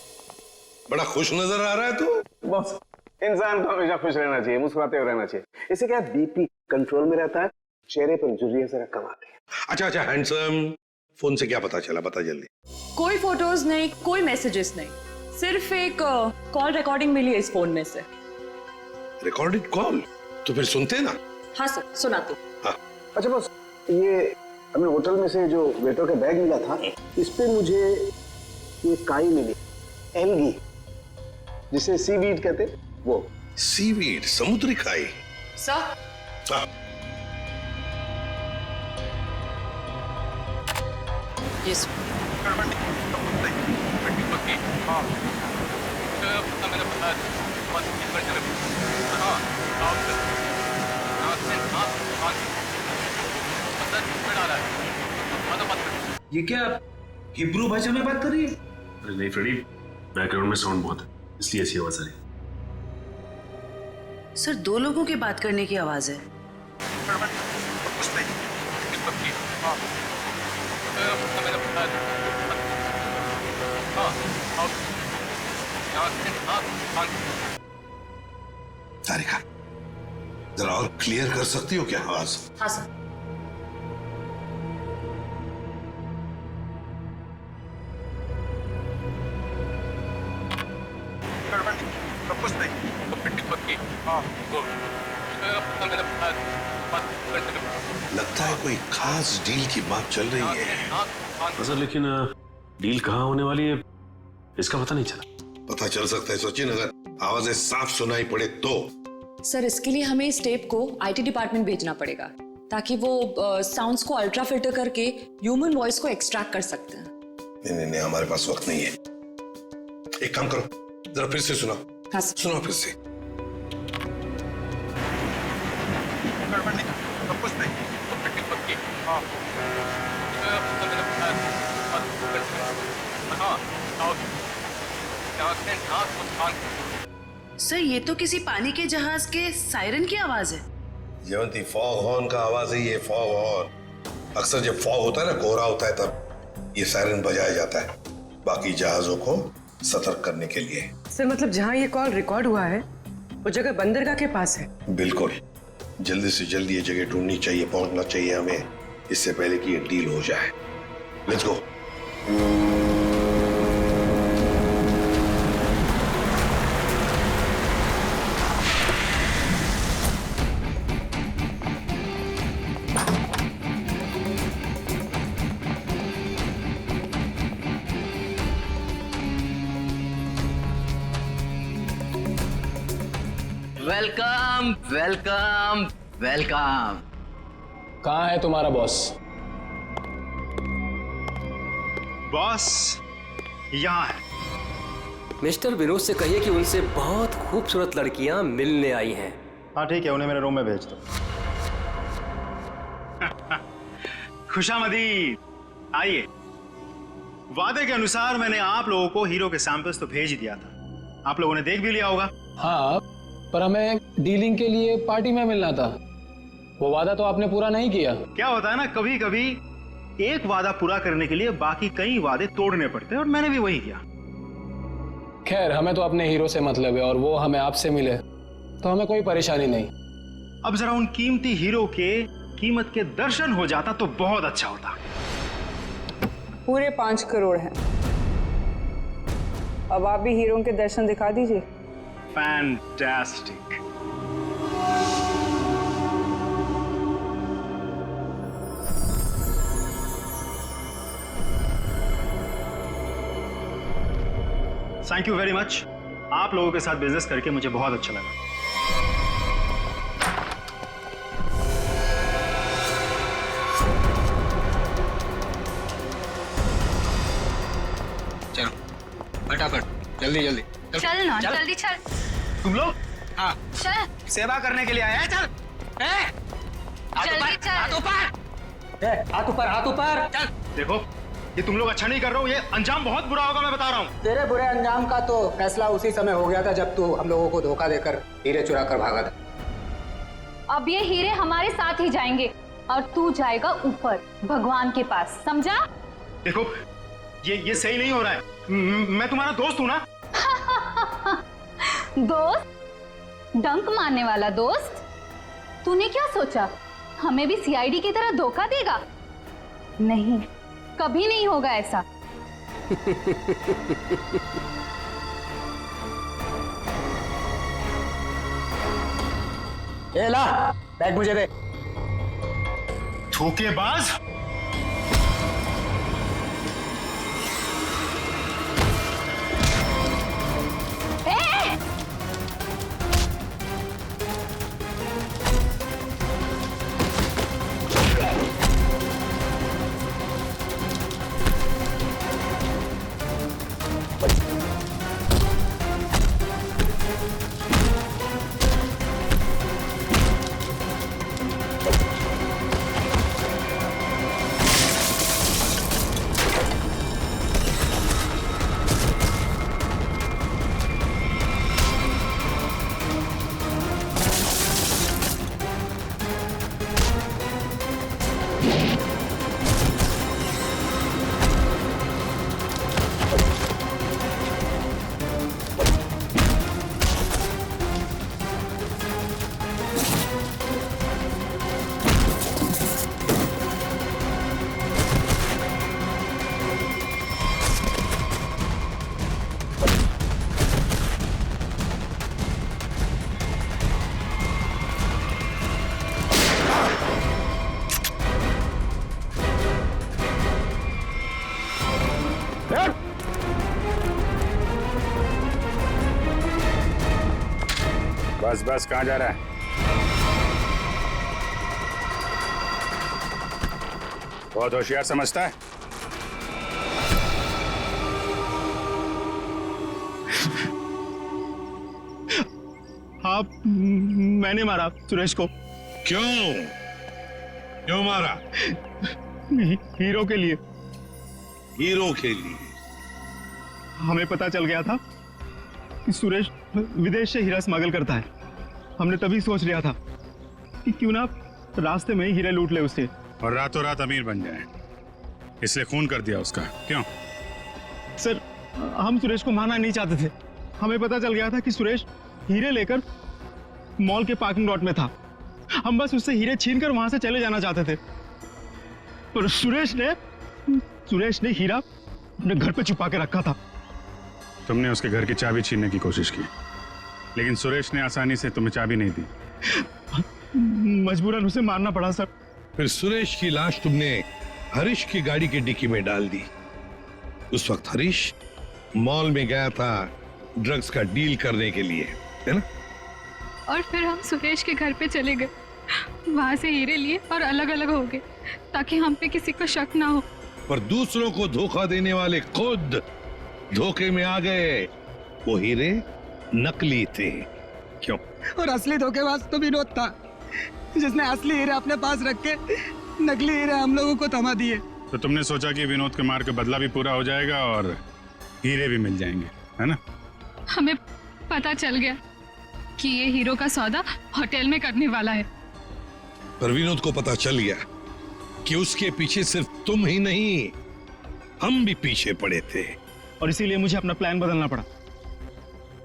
[SPEAKER 1] बड़ा खुश नजर आ रहा है तू।
[SPEAKER 7] बस इंसान को हमेशा खुश रहना चाहिए, मुस्कुराते हुए रहना चाहिए। इससे क्या बीपी कंट्रोल में रहता है, चेहरे पर झुर्रियां जरा कम आती है।
[SPEAKER 1] अच्छा हैंडसम, फोन से क्या पता चला, बता जल्दी।
[SPEAKER 8] कोई फोटोज नहीं, कोई मैसेजेस नहीं, सिर्फ एक कॉल रिकॉर्डिंग मिली है इस फोन में से।
[SPEAKER 1] Recorded call? तो फिर सुनते ना।
[SPEAKER 8] हाँ सर, सुनाते।
[SPEAKER 1] हाँ।
[SPEAKER 7] अच्छा बस, ये हमें होटल में से जो वेटर का बैग मिला था, इस पे मुझे ये काई मिली, एल्गी, जिसे सीवीड कहते, वो।
[SPEAKER 1] सीवीड, समुद्री काई?
[SPEAKER 8] सर,
[SPEAKER 1] हाँ।
[SPEAKER 6] यस।
[SPEAKER 4] ये क्या हिब्रू भाषा में बात कर रही है?
[SPEAKER 2] अरे नहीं फ्रेडी, बैकग्राउंड में साउंड बहुत है, इसलिए ऐसी आवाज आ रही है।
[SPEAKER 6] सर, दो लोगों की बात करने की आवाज है।
[SPEAKER 1] तारिका, जरा और क्लियर कर सकती हो क्या आवाज?
[SPEAKER 8] हाँ सर।
[SPEAKER 1] लगता है कोई खास डील की बात चल रही है।
[SPEAKER 2] सर लेकिन डील कहाँ होने वाली है इसका पता नहीं चला।
[SPEAKER 1] पता चल सकता है सचिन, अगर आवाजें साफ सुनाई पड़े तो।
[SPEAKER 8] सर, इसके लिए हमें इस टेप को आईटी डिपार्टमेंट भेजना पड़ेगा ताकि वो साउंड्स को अल्ट्रा फिल्टर करके ह्यूमन वॉइस को एक्सट्रैक्ट कर सकते हैं।
[SPEAKER 1] नहीं, हमारे पास वक्त नहीं है। एक काम करो, जरा फिर से सुनाओ।
[SPEAKER 8] हाँ सर।
[SPEAKER 1] सुनाओ फिर से।
[SPEAKER 6] सर, ये तो किसी पानी के जहाज के सायरन की आवाज है।
[SPEAKER 1] जयवंती, फॉग हॉर्न का आवाज है ये, फॉग हॉर्न। अक्सर जब फॉग होता है ना, कोहरा होता है, तब ये सायरन बजाया जाता है बाकी जहाजों को सतर्क करने के लिए।
[SPEAKER 3] सर मतलब जहाँ ये कॉल रिकॉर्ड हुआ है वो जगह बंदरगाह के पास है?
[SPEAKER 1] बिल्कुल, जल्दी से जल्दी ये जगह ढूंढनी चाहिए, पहुंचना चाहिए हमें, इससे पहले कि ये डील हो जाए। Let's go.
[SPEAKER 11] Welcome welcome welcome.
[SPEAKER 13] कहाँ है तुम्हारा बॉस?
[SPEAKER 5] बॉस यहाँ है।
[SPEAKER 11] मिस्टर विनोद से कहिए कि उनसे बहुत खूबसूरत लड़कियां मिलने आई हैं।
[SPEAKER 5] हाँ ठीक है, उन्हें मेरे रूम में भेज दो। खुशामदीद, आइए। वादे के अनुसार मैंने आप लोगों को हीरो के सैंपल्स तो भेज ही दिया था, आप लोगों ने देख भी लिया होगा।
[SPEAKER 13] हाँ, पर हमें डीलिंग के लिए पार्टी में मिलना था, वो वादा तो आपने पूरा नहीं किया।
[SPEAKER 5] क्या होता है ना, कभी कभी एक वादा पूरा करने के लिए बाकी कई वादे तोड़ने पड़ते हैं, और मैंने भी वही किया।
[SPEAKER 13] खैर, हमें तो अपने हीरो से मतलब है और वो हमें आपसे मिले तो हमें कोई परेशानी नहीं।
[SPEAKER 5] अब जरा उन कीमती हीरो के कीमत के दर्शन हो जाता तो बहुत अच्छा होता।
[SPEAKER 8] पूरे 5 करोड़ हैं। अब आप भी हीरो के दर्शन दिखा दीजिए।
[SPEAKER 5] Fantastic. Thank you very much. आप लोगों के साथ बिजनेस करके मुझे बहुत अच्छा लगा।
[SPEAKER 4] चलो फटाफट, जल्दी जल्दी
[SPEAKER 12] चल ना, जल्दी चल।
[SPEAKER 5] तुम लोग?
[SPEAKER 4] हाँ,
[SPEAKER 12] चल
[SPEAKER 4] सेवा करने के लिए आए हैं। चल
[SPEAKER 12] जल्दी चल।
[SPEAKER 4] हाथ ऊपर, हाथ ऊपर। चल।
[SPEAKER 5] देखो, ये तुम लोग अच्छा नहीं कर रहे हो, ये अंजाम बहुत बुरा होगा, मैं बता रहा हूँ।
[SPEAKER 4] तेरे बुरे अंजाम का तो फैसला उसी समय हो गया था जब तू हम लोगों को धोखा देकर हीरे चुरा कर भागा था।
[SPEAKER 12] अब ये हीरे हमारे साथ ही जाएंगे और तू जाएगा ऊपर भगवान के पास, समझा?
[SPEAKER 5] देखो, ये सही नहीं हो रहा है। मैं तुम्हारा दोस्त हूँ ना।
[SPEAKER 12] दोस्त? डंक मारने वाला दोस्त? तूने क्या सोचा हमें भी सीआईडी की तरह धोखा देगा? नहीं, कभी नहीं होगा ऐसा।
[SPEAKER 4] ये ला, बैग मुझे दे।
[SPEAKER 5] धोखेबाज।
[SPEAKER 10] बस बस, कहाँ जा रहा है? बहुत होशियार समझता है।
[SPEAKER 5] हाँ, मैंने मारा सुरेश को।
[SPEAKER 1] क्यों मारा?
[SPEAKER 5] हीरो के लिए।
[SPEAKER 1] हीरो के लिए?
[SPEAKER 5] हमें पता चल गया था कि सुरेश विदेश से हीरा स्मगल करता है। हमने तभी सोच लिया था कि क्यों ना रास्ते में ही हीरे लूट ले उससे,
[SPEAKER 10] और रातों रात अमीर बन जाए, इसलिए खून कर दिया उसका। क्यों?
[SPEAKER 5] सर, हम सुरेश को मारना नहीं चाहते थे। हमें पता चल गया था कि सुरेश हीरे लेकर मॉल के पार्किंग लॉट में था। हम बस उससे हीरे छीनकर वहां से चले जाना चाहते थे, पर सुरेश ने हीरा अपने घर पे छुपा के रखा था।
[SPEAKER 10] तुमने उसके घर की चाबी छीनने की कोशिश की, लेकिन सुरेश ने आसानी से तुम्हें चाबी नहीं दी।
[SPEAKER 5] मजबूरन उसे मारना पड़ा सर।
[SPEAKER 1] फिर सुरेश की लाश तुमने हरीश की गाड़ी की डिक्की में डाल दी। उस वक्त हरीश मॉल में गया था ड्रग्स का डील करने के लिए, है ना?
[SPEAKER 12] और फिर हम सुरेश के घर पे चले गए, वहां से हीरे लिए और अलग अलग हो गए ताकि हम पे किसी को शक ना हो।
[SPEAKER 1] पर दूसरों को धोखा देने वाले खुद धोखे में आ गए। वो हीरे नकली थे। क्यों?
[SPEAKER 4] और असली धोखेबाज तो विनोद था, जिसने असली हीरे अपने पास रख के नकली हीरे हम लोगों को थमा दिए।
[SPEAKER 10] तो तुमने सोचा कि विनोद के मार के बदला भी पूरा हो जाएगा और हीरे भी मिल जाएंगे, है ना?
[SPEAKER 12] हमें पता चल गया कि ये हीरो का सौदा होटल में करने वाला है।
[SPEAKER 1] पर विनोद को पता चल गया कि उसके पीछे सिर्फ तुम ही नहीं, हम भी पीछे पड़े थे।
[SPEAKER 5] और इसीलिए मुझे अपना प्लान बदलना पड़ा।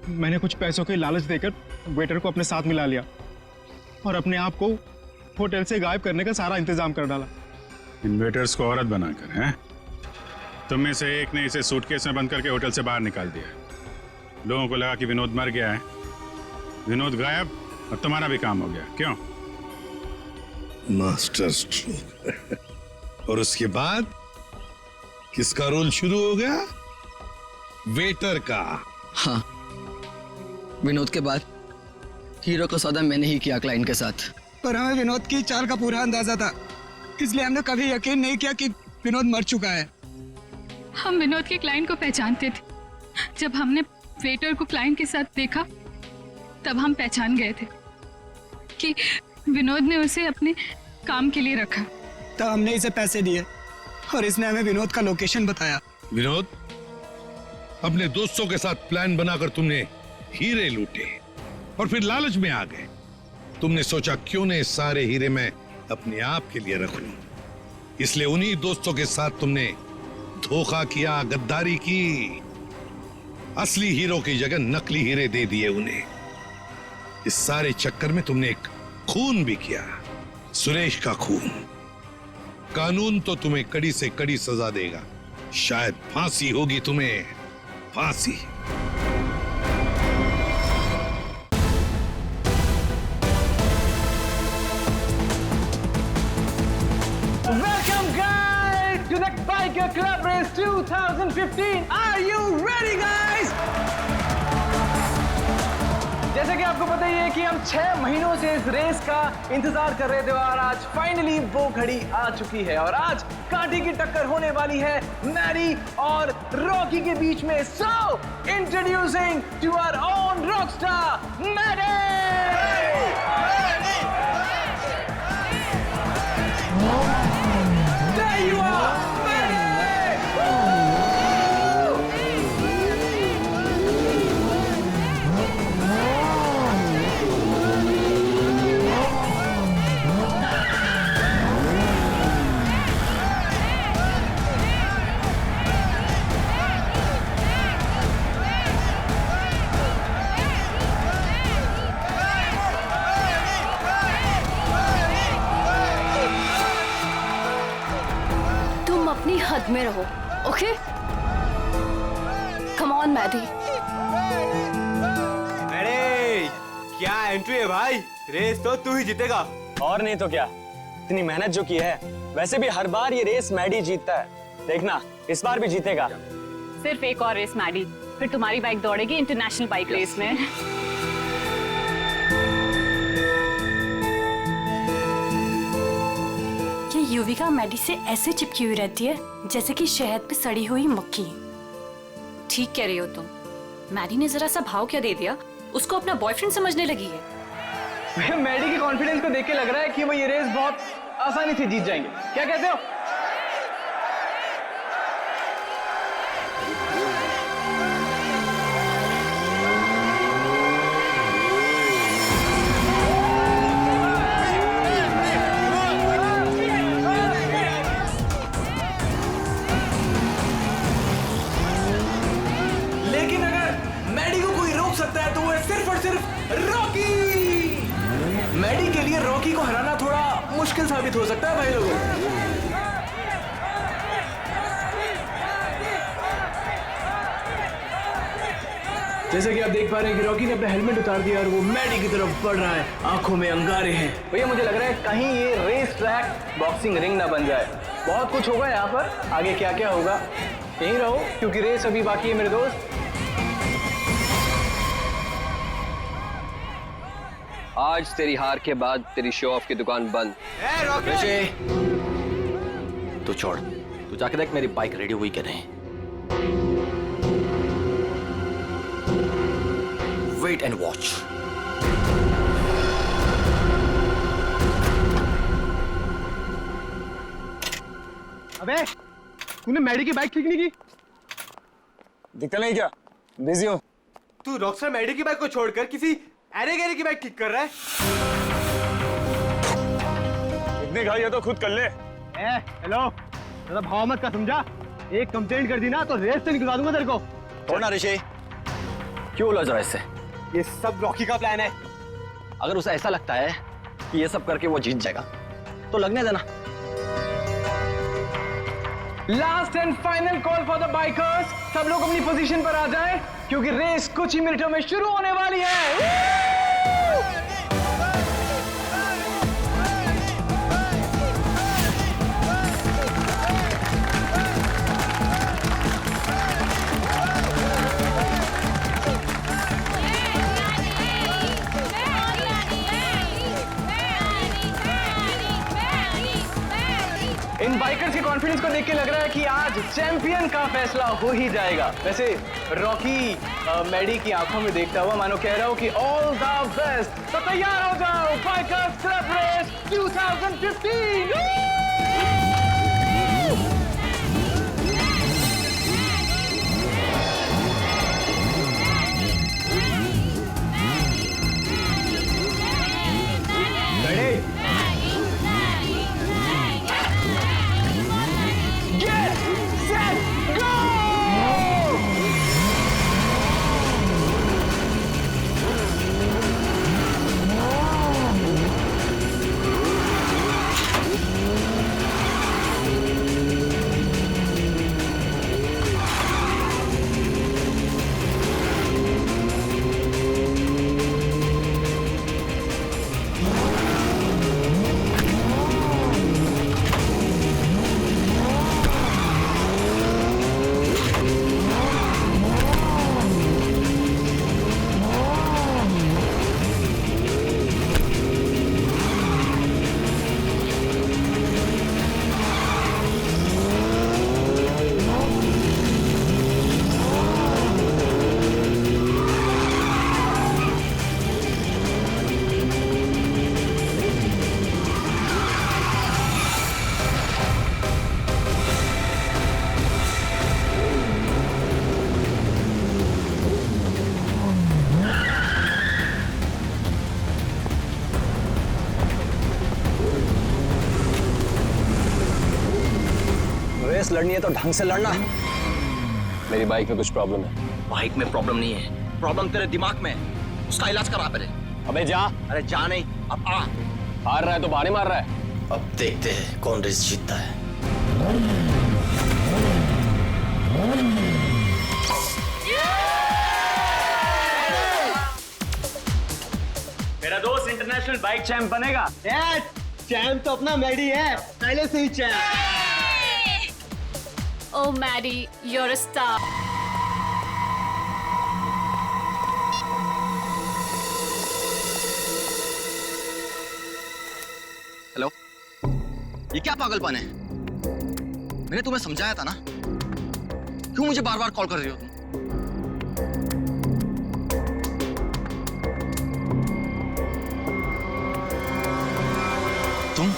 [SPEAKER 5] मैंने कुछ पैसों के लालच देकर वेटर को अपने साथ मिला लिया और अपने आप को होटल से गायब करने का सारा इंतजाम कर डाला।
[SPEAKER 10] इन वेटर्स को औरत बनाकर, हैं? तुम में से एक ने इसे सूटकेस में बंद करके होटल से बाहर निकाल दिया। लोगों को लगा कि विनोद मर गया है, विनोद गायब और तुम्हारा भी काम हो गया। क्यों?
[SPEAKER 1] Master stroke. और उसके बाद किसका रोल शुरू हो गया? वेटर का।
[SPEAKER 14] हाँ, विनोद के बाद हीरो का सौदा मैंने ही किया क्लाइंट के साथ।
[SPEAKER 5] पर हमें विनोद की चाल का पूरा अंदाजा था, इसलिए हमने कभी यकीन नहीं किया कि विनोद मर चुका है।
[SPEAKER 12] हम विनोद के क्लाइंट को पहचानते थे। जब हमने वेटर को क्लाइंट के साथ देखा तब हम पहचान गए थे कि विनोद ने उसे अपने काम के लिए रखा।
[SPEAKER 5] तब हमने इसे पैसे दिए और इसने हमें विनोद का लोकेशन बताया।
[SPEAKER 1] विनोद, अपने दोस्तों के साथ प्लान बनाकर तुमने हीरे लूटे और फिर लालच में आ गए। तुमने सोचा क्यों न सारे हीरे मैं अपने आप के लिए रख लूं। इसलिए उन्हीं दोस्तों के साथ तुमने धोखा किया, गद्दारी की। असली हीरो की जगह नकली हीरे दे दिए उन्हें। इस सारे चक्कर में तुमने एक खून भी किया, सुरेश का खून। कानून तो तुम्हें कड़ी से कड़ी सजा देगा, शायद फांसी होगी तुम्हें, फांसी।
[SPEAKER 5] Welcome guys to the Biker Club Race 2015. Are you ready guys? जैसे कि आपको पता ही है कि हम 6 महीनों से इस रेस का इंतजार कर रहे थे और आज फाइनली वो घड़ी आ चुकी है और आज कांटे की टक्कर होने वाली है मैडी और रॉकी के बीच में। So introducing to our own rockstar Maddy. There you are,
[SPEAKER 12] हद में रहो, ओके? Come on Maddie.
[SPEAKER 11] अरे क्या एंट्री है भाई, रेस तो तू ही जीतेगा।
[SPEAKER 5] और नहीं तो क्या, इतनी मेहनत जो की है। वैसे भी हर बार ये रेस मैडी जीतता है, देखना इस बार भी जीतेगा।
[SPEAKER 12] सिर्फ एक और रेस मैडी, फिर तुम्हारी बाइक दौड़ेगी इंटरनेशनल बाइक रेस में।
[SPEAKER 15] ये युविका मैडी से ऐसे चिपकी हुई रहती है जैसे कि शहद पे सड़ी हुई मक्खी।
[SPEAKER 12] ठीक कह रही हो तुम। मैडी ने जरा सा भाव क्या दे दिया, उसको अपना बॉयफ्रेंड समझने लगी है।
[SPEAKER 5] मैडी के कॉन्फिडेंस को देख के लग रहा है कि वो ये रेस बहुत आसानी से जीत जाएंगे। क्या कहते हो? मैडी के लिए रॉकी को हराना थोड़ा मुश्किल साबित हो सकता है भाई लोगों। जैसे कि आप देख पा रहे हैं कि रॉकी ने अपना हेलमेट उतार दिया और वो मैडी की तरफ बढ़ रहा है, आंखों में अंगारे हैं। भैया मुझे लग रहा है कहीं ये रेस ट्रैक बॉक्सिंग रिंग ना बन जाए। बहुत कुछ होगा यहाँ पर, आगे क्या क्या होगा यहीं रहो क्योंकि रेस अभी बाकी है मेरे दोस्त।
[SPEAKER 11] आज तेरी हार के बाद तेरी शो ऑफ की दुकान बंद।
[SPEAKER 14] तू छोड़, तू जाके देख मेरी बाइक रेडी हुई कि नहीं। Wait and watch.
[SPEAKER 5] अबे तूने मैडी की बाइक ठीक नहीं की? दिक्कत नहीं क्या? बिजी हो?
[SPEAKER 11] तू रॉकस्टार मैडी की बाइक को छोड़कर किसी अरे गहरे की बाइक ठीक कर रहा है?
[SPEAKER 13] इतनी घाई है तो खुद कर ले।
[SPEAKER 11] हेलो, ज़्यादा भाव मत का, समझा? एक कंप्लेंट कर दी ना तो रेस से निकलवा दूंगा तेरे को।
[SPEAKER 14] छोड़ना ऋषि, क्यों उलझ रहा है इससे?
[SPEAKER 11] ये सब रॉकी का प्लान है।
[SPEAKER 14] अगर उसे ऐसा लगता है कि ये सब करके वो जीत जाएगा तो लगने देना।
[SPEAKER 11] Last and final call for the bikers. सब लोग अपनी पोजीशन पर आ जाएं क्योंकि रेस कुछ ही मिनटों में शुरू होने वाली है। इन बाइकर्स के कॉन्फिडेंस को देख के लग रहा है कि आज चैंपियन का फैसला हो ही जाएगा। वैसे रॉकी मैडी की आंखों में देखता हुआ मानो कह रहा हूं कि ऑल द बेस्ट। तो तैयार हो जाओ, बाइकर्स क्लब रेस 2015।
[SPEAKER 14] रेस लड़नी है तो ढंग से लड़ना।
[SPEAKER 13] मेरी बाइक में कुछ प्रॉब्लम है।
[SPEAKER 14] बाइक में प्रॉब्लम नहीं है, प्रॉब्लम तेरे दिमाग में है। उसका इलाज करा पहले।
[SPEAKER 13] अबे जा।
[SPEAKER 14] अरे जा नहीं, अब आ।
[SPEAKER 13] हार रहा है तो बाहर मार रहा है।
[SPEAKER 14] अब देखते हैं कौन रेस जीतता है।
[SPEAKER 11] मेरा दोस्त इंटरनेशनल बाइक चैंप बनेगा। चैंप तो अपना मैडी है, पहले से ही champ.
[SPEAKER 15] Oh, Maddie, you're a star.
[SPEAKER 14] Hello, ये क्या पागलपन है? मैंने तुम्हें समझाया था ना, क्यों मुझे बार बार कॉल कर रही हो तुम?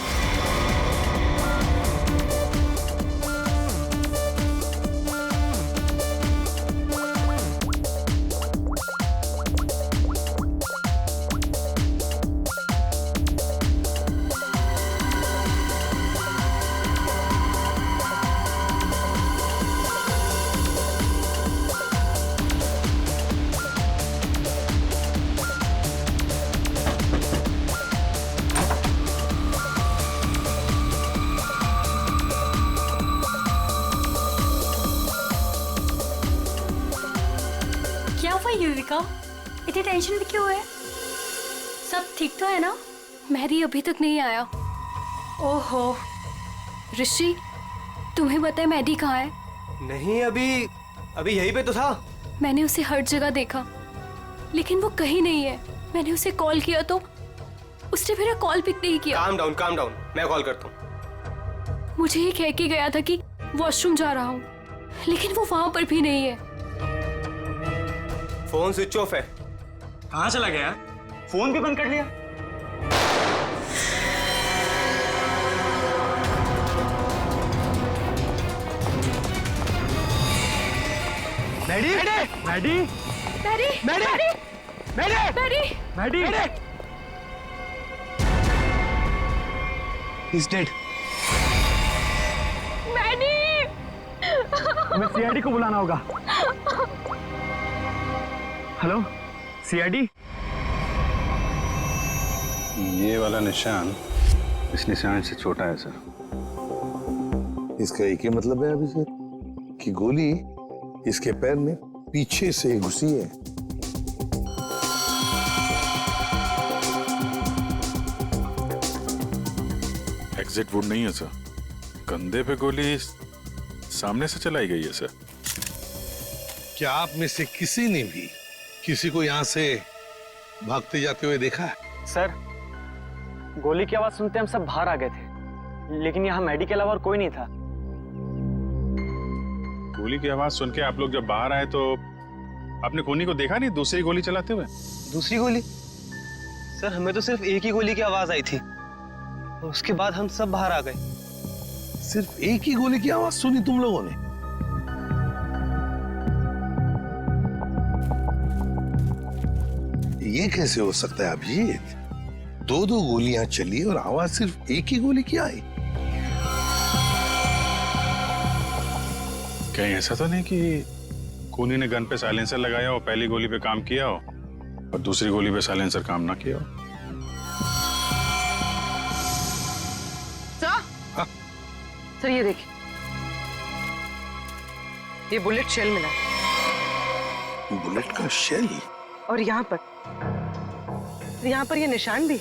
[SPEAKER 15] युविका, इतनी टेंशन भी क्यों है? सब ठीक तो है ना? मैरी अभी तक नहीं आया। ओहो, ऋषि, तुम्हें पता है मैडी कहाँ है?
[SPEAKER 11] नहीं, अभी यहीं पे तो था।
[SPEAKER 15] मैंने उसे हर जगह देखा, लेकिन वो कहीं नहीं है। मैंने उसे कॉल किया तो उसने मेरा कॉल पिक नहीं किया।
[SPEAKER 11] काम डाउन, मैं कॉल करता हूँ।
[SPEAKER 15] मुझे ये कह के गया था कि वॉशरूम जा रहा हूँ, लेकिन वो वहां पर भी नहीं है।
[SPEAKER 11] फोन स्विच ऑफ है। कहाँ चला गया? फोन भी बंद कर लिया। Maddy,
[SPEAKER 15] Maddy Maddy Maddy
[SPEAKER 11] Maddy He's dead.
[SPEAKER 15] Maddy
[SPEAKER 11] हमें सीआईडी को बुलाना होगा। Hello CID.
[SPEAKER 7] ये वाला निशान इस निशान से छोटा है सर।
[SPEAKER 1] इसका एक ही मतलब है अभिषेक कि गोली इसके पैर में पीछे से घुसी है।
[SPEAKER 10] एग्जिट वुड नहीं है सर, कंधे पे गोली सामने से चलाई गई है सर।
[SPEAKER 1] क्या आप में से किसी ने भी किसी को यहाँ से भागते जाते हुए देखा है?
[SPEAKER 11] सर गोली की आवाज सुनते हम सब बाहर आ गए थे, लेकिन यहाँ मैडी के अलावा और कोई नहीं था।
[SPEAKER 10] गोली की आवाज सुन के आप लोग जब बाहर आए तो आपने कोनी को देखा नहीं दूसरी गोली चलाते हुए?
[SPEAKER 11] दूसरी गोली? सर हमें तो सिर्फ एक ही गोली की आवाज आई थी और उसके बाद हम सब बाहर आ गए।
[SPEAKER 1] सिर्फ एक ही गोली की आवाज सुनी तुम लोगों ने? ये कैसे हो सकता है अभिजीत? दो दो गोलियां चली और आवाज सिर्फ एक ही गोली की आई।
[SPEAKER 10] कहीं ऐसा तो नहीं कि कोनी ने गन पे साइलेंसर लगाया और पहली गोली पे काम किया हो और दूसरी गोली पे साइलेंसर काम ना किया हो?
[SPEAKER 3] सर सर ये देखिए, ये बुलेट शेल मिला।
[SPEAKER 1] बुलेट का शेल?
[SPEAKER 3] और यहाँ पर ये निशान भी।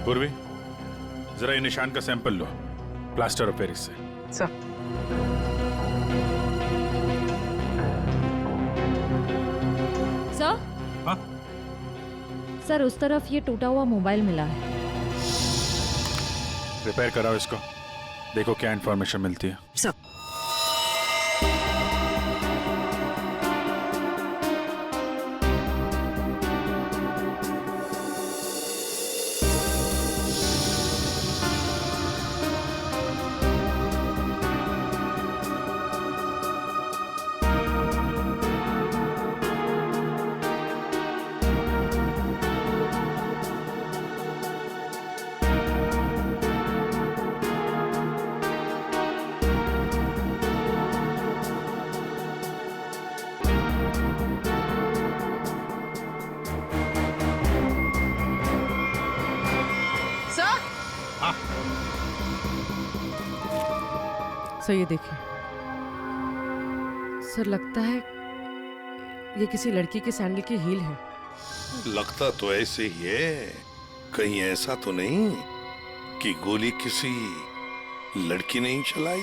[SPEAKER 10] पूर्वी जरा ये निशान का सैंपल लो प्लास्टर ऑफ पेरिस से।
[SPEAKER 3] Sir
[SPEAKER 16] sir?
[SPEAKER 10] हाँ?
[SPEAKER 16] सर उस तरफ ये टूटा हुआ मोबाइल मिला है।
[SPEAKER 10] रिपेयर कराओ इसको, देखो क्या इंफॉर्मेशन मिलती है।
[SPEAKER 3] सर सर ये देखिए सर, लगता है ये किसी लड़की के सैंडल की हील है।
[SPEAKER 1] लगता तो ऐसे ही है, कहीं ऐसा तो नहीं कि गोली किसी लड़की ने ही चलाई?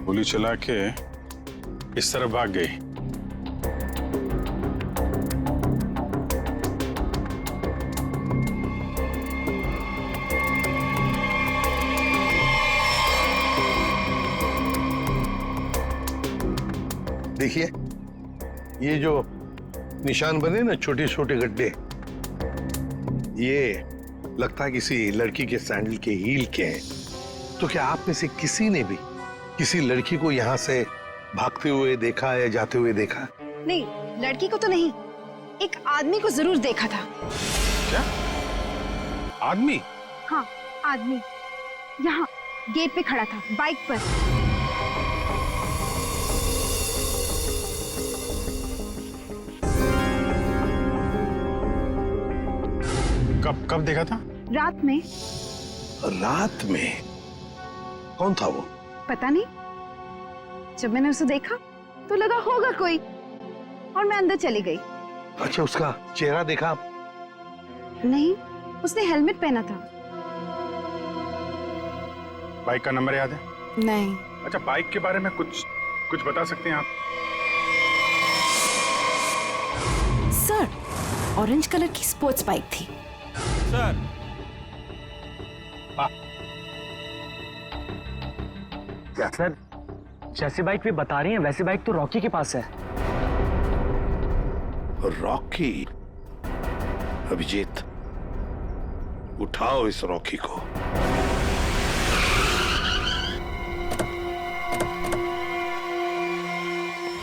[SPEAKER 10] गोली चला के इस तरफ भाग गई।
[SPEAKER 1] देखिए ये जो निशान बने ना, छोटे छोटे गड्ढे, ये लगता है किसी लड़की के सैंडल के हील के हैं। तो क्या आप में से किसी ने भी किसी लड़की को यहाँ से भागते हुए देखा या जाते हुए देखा?
[SPEAKER 17] नहीं, लड़की को तो नहीं, एक आदमी को जरूर देखा था।
[SPEAKER 10] क्या आदमी?
[SPEAKER 17] हाँ आदमी, यहाँ गेट पे खड़ा था बाइक पर।
[SPEAKER 10] कब देखा था?
[SPEAKER 17] रात में।
[SPEAKER 1] रात में? कौन था वो?
[SPEAKER 17] पता नहीं, जब मैंने उसे देखा तो लगा होगा कोई, और मैं अंदर चली गई।
[SPEAKER 1] अच्छा, उसका चेहरा देखा?
[SPEAKER 17] नहीं, उसने हेलमेट पहना था।
[SPEAKER 10] बाइक का नंबर याद है?
[SPEAKER 17] नहीं।
[SPEAKER 10] अच्छा, बाइक के बारे में कुछ बता सकते हैं आप?
[SPEAKER 15] सर, ऑरेंज कलर की स्पोर्ट्स बाइक थी।
[SPEAKER 10] सर
[SPEAKER 11] क्या सर, जैसी बाइक भी बता रही हैं वैसी बाइक तो रॉकी के पास है।
[SPEAKER 1] रॉकी? अभिजीत, उठाओ इस रॉकी को।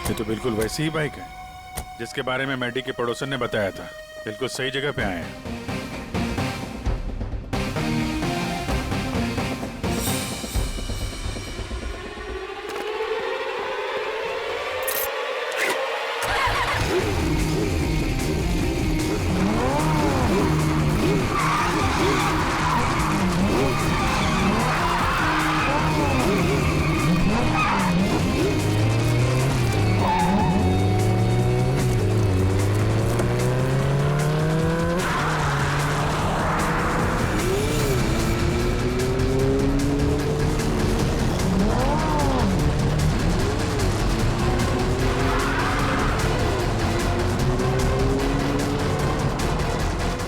[SPEAKER 18] ये तो बिल्कुल वैसी ही बाइक है जिसके बारे में मैडी के पड़ोसन ने बताया था। बिल्कुल सही जगह पे आए हैं।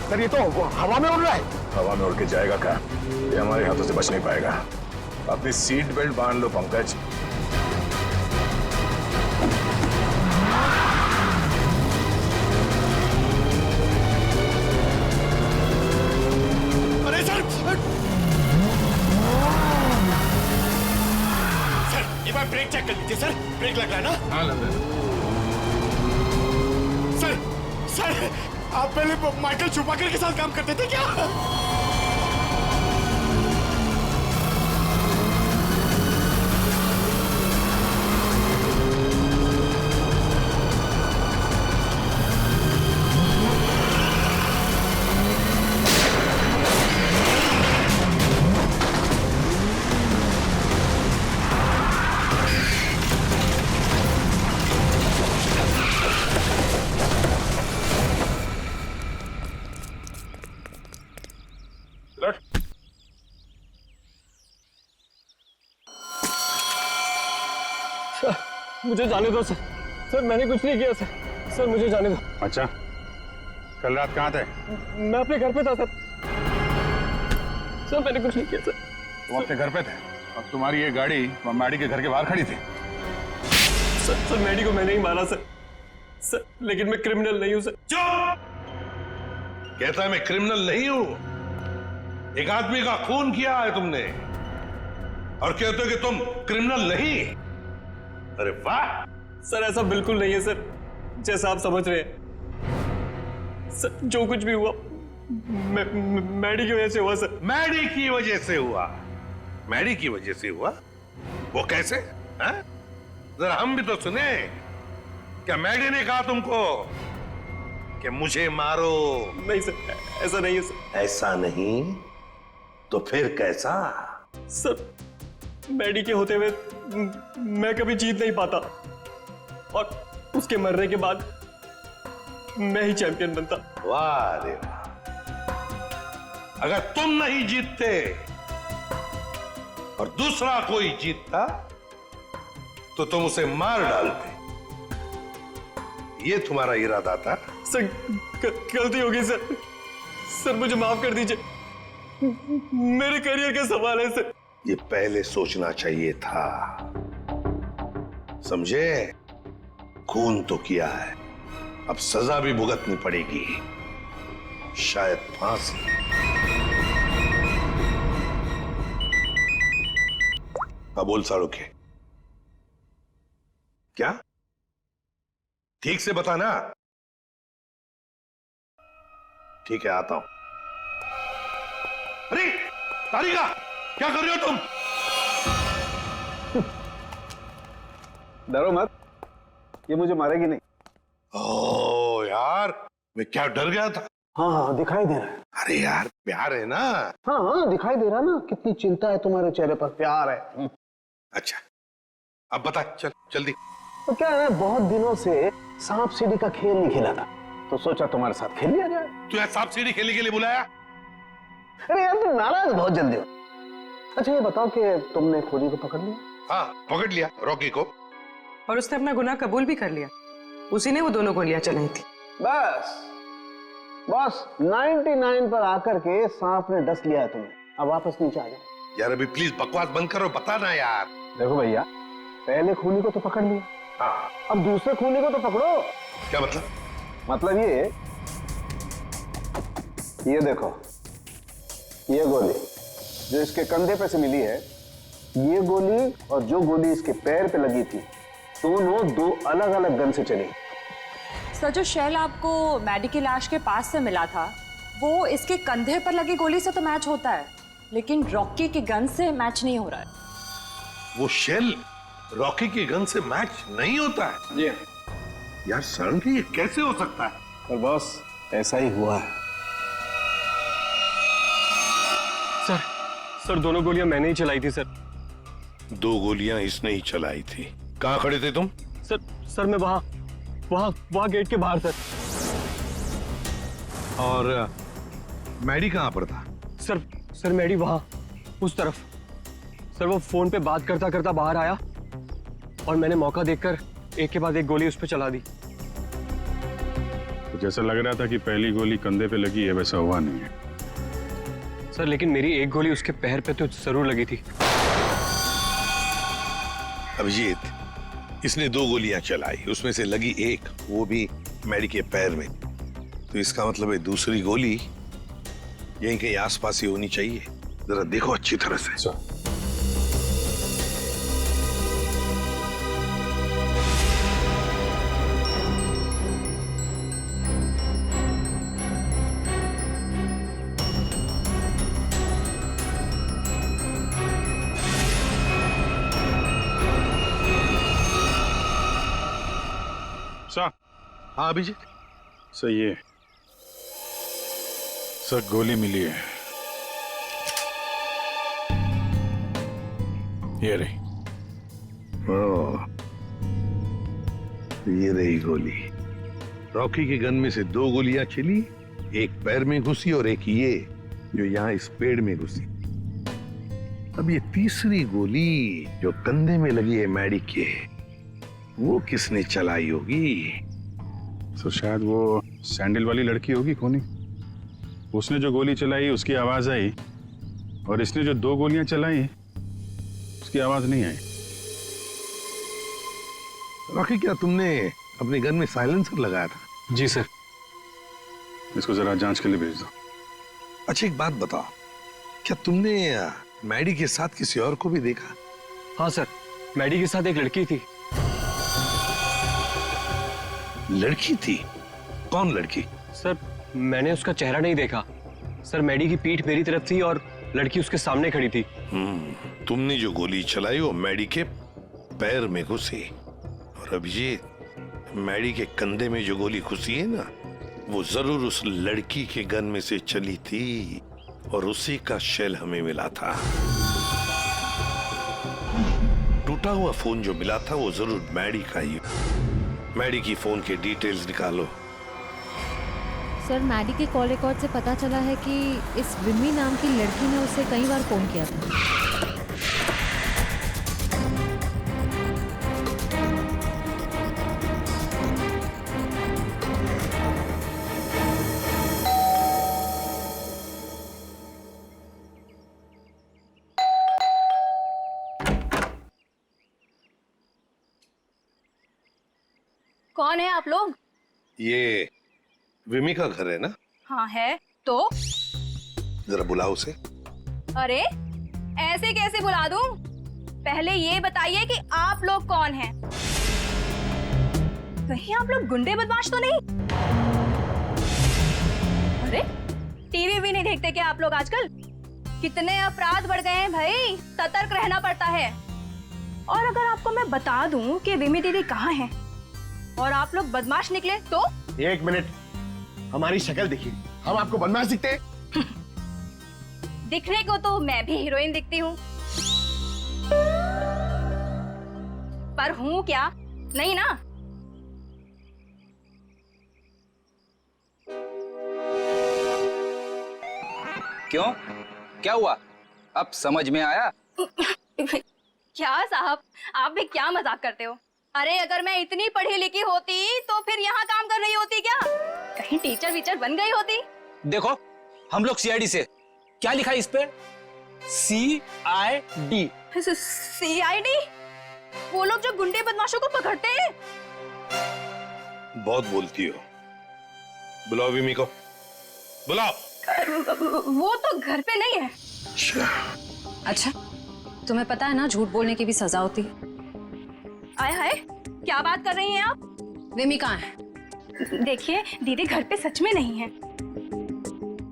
[SPEAKER 19] सर ये तो हवा में उड़ रहा है। हवा में उड़ के जाएगा क्या? ये हमारे हाथों से बच नहीं पाएगा। अपनी सीट बेल्ट बांध लो पंकज।
[SPEAKER 5] अरे सर सर, एक बार ब्रेक चेक कर लीजिए सर। ब्रेक लग रहा है ना? हाँ लग रहा है। सर सर, आप पहले माइकल शूमाकर के साथ काम करते थे क्या?
[SPEAKER 11] मुझे जाने दो सर। सर मैंने कुछ नहीं किया सर। सर मुझे जाने दो।
[SPEAKER 18] अच्छा, कल रात कहाँ थे?
[SPEAKER 11] मैं अपने घर पे था सर। सर मैंने कुछ नहीं किया सर।
[SPEAKER 18] तुम अपने घर पे थे और तुम्हारी ये गाड़ी मैडी के घर के बाहर खड़ी थी।
[SPEAKER 11] सर मैडी को मैंने ही मारा सर। सर लेकिन मैं क्रिमिनल नहीं हूँ सर।
[SPEAKER 1] चुप! कहता है मैं क्रिमिनल नहीं हूं। एक आदमी का खून किया है तुमने और कहते हो कि तुम क्रिमिनल नहीं। अरे वाह!
[SPEAKER 11] सर ऐसा बिल्कुल नहीं है सर, जैसा आप समझ रहे हैं। सर जो कुछ भी हुआ मैडी की वजह से हुआ सर।
[SPEAKER 1] मैडी की वजह से हुआ? मैडी की वजह से हुआ? वो कैसे? जरा हम भी तो सुने। क्या मैडी ने कहा तुमको कि मुझे मारो?
[SPEAKER 11] नहीं सर, ऐसा नहीं है सर।
[SPEAKER 1] ऐसा नहीं तो फिर कैसा?
[SPEAKER 11] सर मैडी के होते हुए मैं कभी जीत नहीं पाता और उसके मरने के बाद मैं ही चैंपियन बनता।
[SPEAKER 1] वाह रे वाह! अगर तुम नहीं जीतते और दूसरा कोई जीतता तो तुम उसे मार डालते। ये तुम्हारा इरादा था?
[SPEAKER 11] सर गलती हो गई सर। सर मुझे माफ कर दीजिए। मेरे करियर का सवाल है सर।
[SPEAKER 1] ये पहले सोचना चाहिए था, समझे? खून तो किया है, अब सजा भी भुगतनी पड़ेगी, शायद फांसी। अब बोल साड़ुके, क्या? ठीक से बता ना। ठीक है, आता हूं। अरे तारिका, क्या कर रहे हो तुम?
[SPEAKER 7] डरो मत, ये मुझे मारेगी नहीं।
[SPEAKER 1] ओ यार, मैं क्या डर गया था।
[SPEAKER 7] हाँ हाँ दिखाई दे रहा है।
[SPEAKER 1] अरे यार प्यार है ना।
[SPEAKER 7] हाँ हाँ दिखाई दे रहा ना, कितनी चिंता है तुम्हारे चेहरे पर। प्यार है।
[SPEAKER 1] अच्छा अब बता, चल जल्दी।
[SPEAKER 7] तो क्या है, बहुत दिनों से सांप सीढ़ी का खेल नहीं खेला था, तो सोचा तुम्हारे साथ खेल लिया जाए।
[SPEAKER 1] तू यार सांप सीढ़ी खेलने के लिए बुलाया?
[SPEAKER 7] अरे यार तुम नाराज बहुत जल्दी हो। अच्छा ये बताओ कि तुमने खोजी को पकड़ लिया?
[SPEAKER 1] हाँ पकड़ लिया, रॉकी को।
[SPEAKER 3] और उसने अपना गुनाह कबूल भी कर लिया। उसी ने वो दोनों गोलियां चलाई थी।
[SPEAKER 7] बस 99 पर आकर के सांप ने डस लिया है तुम्हें। अब वापस नीचे आ जाओ।
[SPEAKER 1] यार अभी प्लीज बकवास बंद करो, बता ना यार।
[SPEAKER 7] देखो भैया, पहले खूनी को तो पकड़ लिया,
[SPEAKER 1] हाँ
[SPEAKER 7] अब दूसरे खूनी को तो पकड़ो।
[SPEAKER 1] क्या मतलब?
[SPEAKER 7] मतलब ये ये देखो, ये गोली जो इसके कंधे पे से मिली है, ये गोली और जो गोली इसके पैर पे लगी थी, दोनों दो अलग अलग गन से चली।
[SPEAKER 8] सर, जो शेल आपको मैडी की लाश के पास से मिला था वो इसके कंधे पर लगी गोली से तो मैच होता है, लेकिन रॉकी की गन से मैच नहीं हो रहा है।
[SPEAKER 1] वो शेल रॉकी की गन से मैच नहीं होता है?
[SPEAKER 10] जी
[SPEAKER 1] यार सडनली ये कैसे हो सकता है?
[SPEAKER 7] पर बॉस, ऐसा ही हुआ है।
[SPEAKER 11] सर दोनों गोलियां मैंने ही चलाई थी सर।
[SPEAKER 1] 2 गोलियां इसने ही चलाई थी। कहाँ खड़े थे तुम?
[SPEAKER 11] सर मैं वहां गेट के बाहर सर।
[SPEAKER 1] और मैडी कहाँ पर था?
[SPEAKER 11] सर मैडी वहां उस तरफ। सर वो फोन पे बात करता करता बाहर आया और मैंने मौका देखकर एक के बाद एक गोली उस पर चला दी।
[SPEAKER 10] तो जैसा लग रहा था कि पहली गोली कंधे पे लगी है, वैसा हुआ नहीं है
[SPEAKER 11] सर, लेकिन मेरी एक गोली उसके पैर पे तो जरूर लगी थी।
[SPEAKER 1] अभिजीत, इसने 2 गोलियां चलाई, उसमें से लगी एक, वो भी मैडी के पैर में। तो इसका मतलब है दूसरी गोली यहीं कहीं आसपास ही होनी चाहिए। जरा देखो अच्छी तरह से। हाँ अभिजीत,
[SPEAKER 10] सही है
[SPEAKER 18] सर, गोली मिली है। ये रही।
[SPEAKER 1] ओह, ये रही गोली। रॉकी की गन में से 2 गोलियां चली, एक पैर में घुसी और एक ये जो यहाँ इस पेड़ में घुसी। अब ये तीसरी गोली जो कंधे में लगी है मैडी के, वो किसने चलाई होगी?
[SPEAKER 10] तो शायद वो सैंडल वाली लड़की होगी कोनी। उसने जो गोली चलाई उसकी आवाज आई, और इसने जो 2 गोलियां चलाई उसकी आवाज नहीं आई।
[SPEAKER 1] रॉकी, क्या तुमने अपनी गन में साइलेंसर लगाया था?
[SPEAKER 10] जी सर। इसको जरा जांच के लिए भेज दो।
[SPEAKER 1] अच्छा एक बात बताओ, क्या तुमने मैडी के साथ किसी और को भी देखा?
[SPEAKER 11] हाँ सर, मैडी के साथ एक लड़की थी।
[SPEAKER 1] लड़की थी? कौन लड़की?
[SPEAKER 11] सर मैंने उसका चेहरा नहीं देखा। सर मैडी की पीठ मेरी तरफ थी और लड़की उसके सामने खड़ी थी।
[SPEAKER 1] तुमने जो गोली चलाई वो मैडी के पैर में घुसी, और अभिजीत, मैडी के कंधे में जो गोली घुसी है ना, वो जरूर उस लड़की के गन में से चली थी, और उसी का शेल हमें मिला था। टूटा हुआ फोन जो मिला था वो जरूर मैडी का ही। मैडी की फोन के डिटेल्स निकालो।
[SPEAKER 16] सर, मैडी के कॉल रिकॉर्ड से पता चला है कि इस विमी नाम की लड़की ने उसे कई बार फोन किया था।
[SPEAKER 15] कौन है आप लोग?
[SPEAKER 1] ये विमी का घर है ना?
[SPEAKER 15] हाँ है। तो
[SPEAKER 1] जरा बुलाओ उसे।
[SPEAKER 15] अरे ऐसे कैसे बुला दूं? पहले ये बताइए कि आप लोग कौन हैं? कहीं आप लोग गुंडे बदमाश तो नहीं? अरे टीवी भी नहीं देखते क्या आप लोग आजकल? कितने अपराध बढ़ गए हैं भाई, सतर्क रहना पड़ता है। और अगर आपको मैं बता दूं कि विमी दीदी कहाँ है और आप लोग बदमाश निकले तो?
[SPEAKER 19] 1 मिनट, हमारी शक्ल देखिए, हम आपको बदमाश दिखते हैं?
[SPEAKER 15] दिखने को तो मैं भी हीरोइन दिखती हूँ, पर हूँ क्या? नहीं ना।
[SPEAKER 4] क्यों? क्या हुआ? अब समझ में आया?
[SPEAKER 15] क्या साहब, आप भी क्या मजाक करते हो? अरे अगर मैं इतनी पढ़ी लिखी होती तो फिर यहाँ काम कर रही होती क्या? कहीं टीचर वीचर बन गई होती?
[SPEAKER 4] देखो, हम लोग सीआईडी से। क्या लिखा है इस पे? CID।
[SPEAKER 15] CID? वो लोग जो गुंडे बदमाशों को पकड़ते हैं?
[SPEAKER 1] बहुत बोलती हो। बुलाओ विमी को, बुलाओ।
[SPEAKER 15] वो तो घर पे नहीं है।
[SPEAKER 8] अच्छा, तुम्हें पता है ना झूठ बोलने की भी सजा होती है।
[SPEAKER 15] आय हाय, क्या बात कर रही हैं आप?
[SPEAKER 8] विमी कहाँ है?
[SPEAKER 15] देखिए दीदी घर पे सच में नहीं है।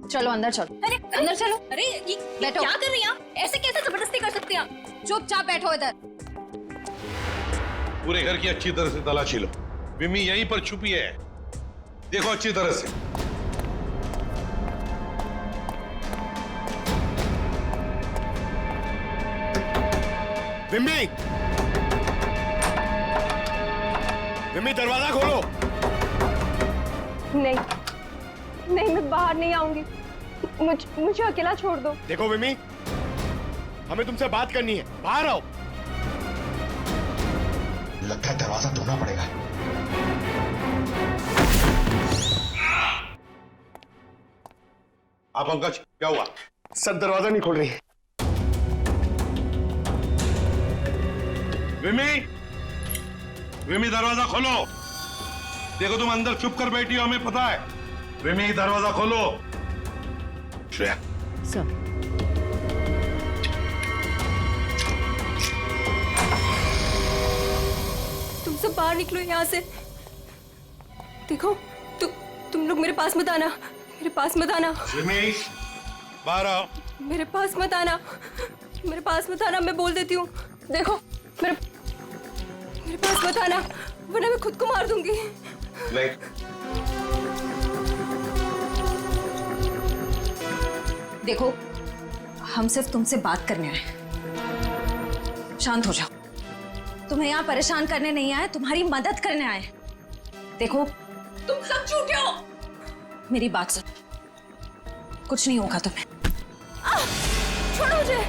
[SPEAKER 8] चलो अंदर चलो।
[SPEAKER 15] अरे
[SPEAKER 8] अंदर चलो।
[SPEAKER 15] अरे ये
[SPEAKER 8] बैठो।
[SPEAKER 15] क्या कर रही हैं आप? ऐसे कैसे जबरदस्ती कर सकती हैं आप?
[SPEAKER 8] चुपचाप बैठो इधर।
[SPEAKER 1] पूरे घर की अच्छी तरह से तलाशी लो। विमी यहीं पर छुपी है, देखो अच्छी तरह से।
[SPEAKER 19] विमी, विमी दरवाजा खोलो।
[SPEAKER 15] नहीं नहीं, मैं बाहर नहीं आऊंगी। मुझे अकेला छोड़ दो।
[SPEAKER 19] देखो विमी, हमें तुमसे बात करनी है, बाहर आओ।
[SPEAKER 14] लगता है दरवाजा ढूंढना पड़ेगा।
[SPEAKER 1] आप पंकज, क्या हुआ?
[SPEAKER 19] सर दरवाजा नहीं खोल रही।
[SPEAKER 1] विमी, विमी दरवाजा खोलो। देखो तुम अंदर चुप कर बैठी हो, हमें पता है। विमी दरवाजा खोलो। श्रेया,
[SPEAKER 16] सर।
[SPEAKER 15] तुम सब बाहर निकलो यहाँ से। देखो तुम लोग मेरे पास मत आना, मेरे पास मत आना।
[SPEAKER 1] विमी बाहर आओ।
[SPEAKER 15] मेरे पास मत आना, मेरे पास मत आना, मैं बोल देती हूँ। देखो मेरे पास मत आना, वरना मैं खुद को मार दूंगी।
[SPEAKER 1] नहीं,
[SPEAKER 8] देखो, हम सिर्फ तुमसे बात करने आए। शांत हो जाओ। तुम्हें यहाँ परेशान करने नहीं आए, तुम्हारी मदद करने आए। देखो, तुम सब झूठे हो। मेरी बात सुनो, कुछ नहीं होगा तुम्हें।
[SPEAKER 15] छोड़ो मुझे।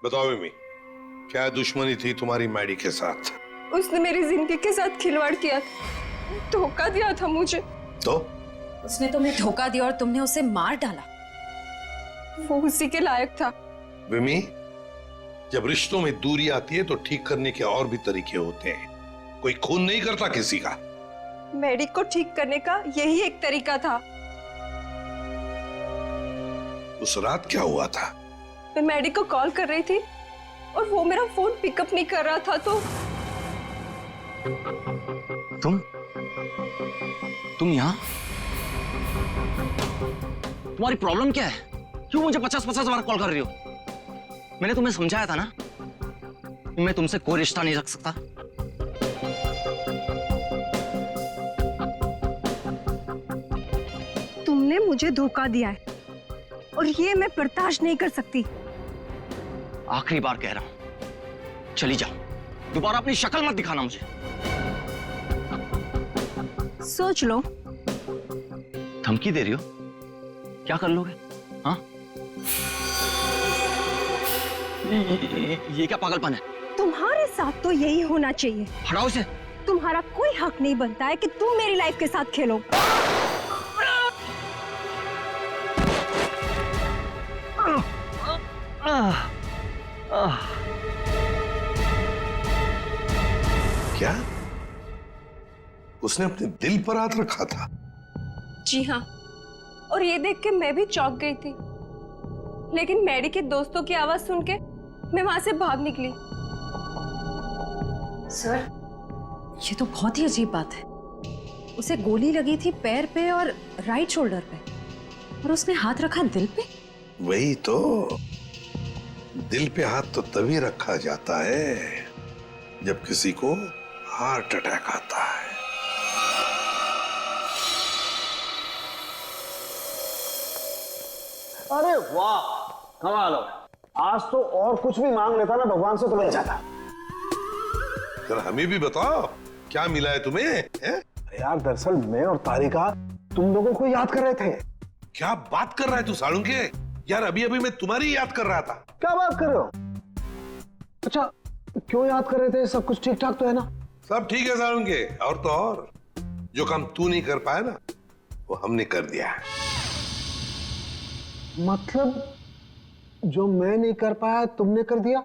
[SPEAKER 1] बताओ विमी, क्या दुश्मनी थी तुम्हारी मैडी के साथ?
[SPEAKER 15] उसने मेरी जिंदगी के साथ खिलवाड़ किया, धोखा दिया था मुझे।
[SPEAKER 1] तो
[SPEAKER 8] उसने तुम्हें धोखा दिया और तुमने उसे मार डाला।
[SPEAKER 15] वो उसी के लायक था।
[SPEAKER 1] विमी, जब रिश्तों में दूरी आती है तो ठीक करने के और भी तरीके होते हैं। कोई खून नहीं करता किसी का।
[SPEAKER 15] मैडी को ठीक करने का यही एक तरीका था।
[SPEAKER 1] उस रात क्या हुआ था?
[SPEAKER 15] मैं मैडी को कॉल कर रही थी और वो मेरा फोन पिकअप नहीं कर रहा था, तो
[SPEAKER 14] तुम यहाँ? तुम्हारी प्रॉब्लम क्या है? क्यों मुझे 50-50 बार कॉल कर रही हो? मैंने तुम्हें समझाया था ना, मैं तुमसे कोई रिश्ता नहीं रख सकता।
[SPEAKER 15] तुमने मुझे धोखा दिया है और ये मैं बर्दाश्त नहीं कर सकती।
[SPEAKER 14] आखिरी बार कह रहा हूं, चली जाओ। दोबारा अपनी शक्ल मत दिखाना मुझे।
[SPEAKER 15] सोच लो।
[SPEAKER 14] धमकी दे रही हो? क्या कर लोगे? हाँ? ये क्या पागलपन है?
[SPEAKER 15] तुम्हारे साथ तो यही होना चाहिए।
[SPEAKER 14] हटाओ इसे।
[SPEAKER 15] तुम्हारा कोई हक नहीं बनता है कि तुम मेरी लाइफ के साथ खेलो।
[SPEAKER 1] क्या उसने अपने दिल पर हाथ रखा था?
[SPEAKER 15] जी हाँ, और ये देख के मैं भी चौंक गई थी, लेकिन मैडी के दोस्तों की आवाज सुन के मैं वहां से भाग निकली।
[SPEAKER 8] सर, ये तो बहुत ही अजीब बात है। उसे गोली लगी थी पैर पे और राइट शोल्डर पे, और उसने हाथ रखा दिल पे।
[SPEAKER 1] वही तो, दिल पे हाथ तो तभी रखा जाता है जब किसी को हार्ट अटैक आता है।
[SPEAKER 7] अरे वाह, कमाल हो। आज तो और कुछ भी मांग लेता ना भगवान से तो मिल जाता।
[SPEAKER 1] जरा हमें भी बताओ, क्या मिला है तुम्हें?
[SPEAKER 7] यार दरअसल मैं और तारिका तुम लोगों को याद कर रहे थे।
[SPEAKER 1] क्या बात कर रहा है तू सालुंके? यार अभी अभी मैं तुम्हारी याद कर रहा था।
[SPEAKER 7] क्या बात कर रहे हो? अच्छा, क्यों याद कर रहे थे? सब कुछ ठीक ठाक तो है ना?
[SPEAKER 1] सब ठीक है सालुंके, और तो और जो काम तू नहीं कर पाया ना, वो हमने कर दिया।
[SPEAKER 7] मतलब जो मैं नहीं कर पाया तुमने कर दिया?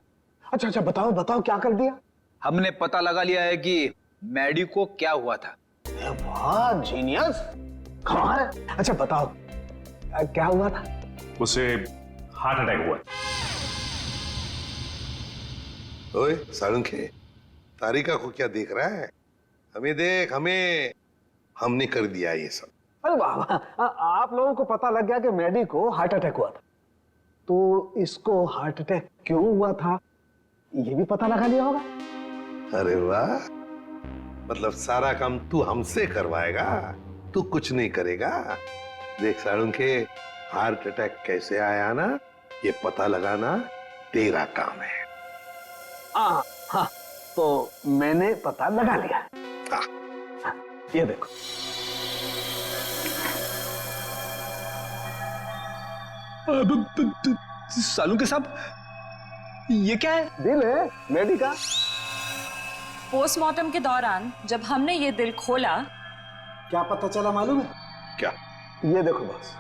[SPEAKER 7] अच्छा अच्छा, बताओ बताओ क्या कर दिया?
[SPEAKER 4] हमने पता लगा लिया है कि मैडी को क्या हुआ था।
[SPEAKER 7] वाह जीनियस, कमाल है। अच्छा बताओ क्या हुआ था?
[SPEAKER 10] उसे हार्ट अटैक हुआ।
[SPEAKER 1] ओए सारंखे, तारिका को क्या देख रहा है? हमें देख, हमें। हमने कर दिया ये सब।
[SPEAKER 7] अरे वाह, आप लोगों को पता लग गया कि मैडी को हार्ट अटैक हुआ था, तो इसको हार्ट अटैक क्यों हुआ था ये भी पता लगा लिया होगा।
[SPEAKER 1] अरे वाह, मतलब सारा काम तू हमसे करवाएगा, तू कुछ नहीं करेगा। देख सारंखे, हार्ट अटैक कैसे आया ना, ये पता लगाना तेरा काम है।
[SPEAKER 7] हाँ, तो मैंने पता लगा लिया। हाँ, ये देखो।
[SPEAKER 4] सालू के साहब, ये क्या है?
[SPEAKER 7] दिल है मैडी का।
[SPEAKER 8] पोस्टमार्टम के दौरान जब हमने ये दिल खोला,
[SPEAKER 7] क्या पता चला मालूम है?
[SPEAKER 1] क्या?
[SPEAKER 7] ये देखो बस,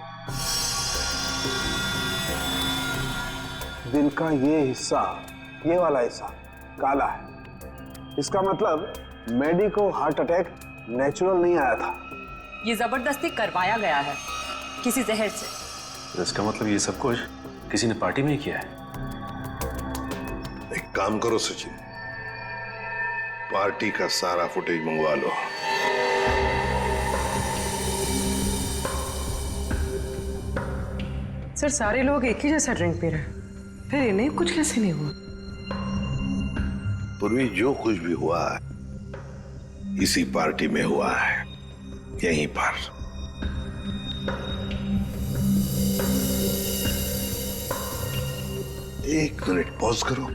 [SPEAKER 7] दिल का ये हिस्सा, ये वाला हिस्सा काला है। इसका मतलब मैडी को हार्ट अटैक नेचुरल नहीं आया था,
[SPEAKER 8] ये जबरदस्ती करवाया गया है किसी जहर से।
[SPEAKER 2] इसका मतलब ये सब कुछ किसी ने पार्टी में ही किया है।
[SPEAKER 1] एक काम करो सचिन, पार्टी का सारा फुटेज मंगवा लो।
[SPEAKER 3] सर सारे लोग एक ही जैसा ड्रिंक पी रहे हैं, फिर इन्हें कुछ कैसे नहीं हुआ?
[SPEAKER 1] पूर्वी, जो कुछ भी हुआ है इसी पार्टी में हुआ है, यहीं पर। एक मिनट पॉज करो,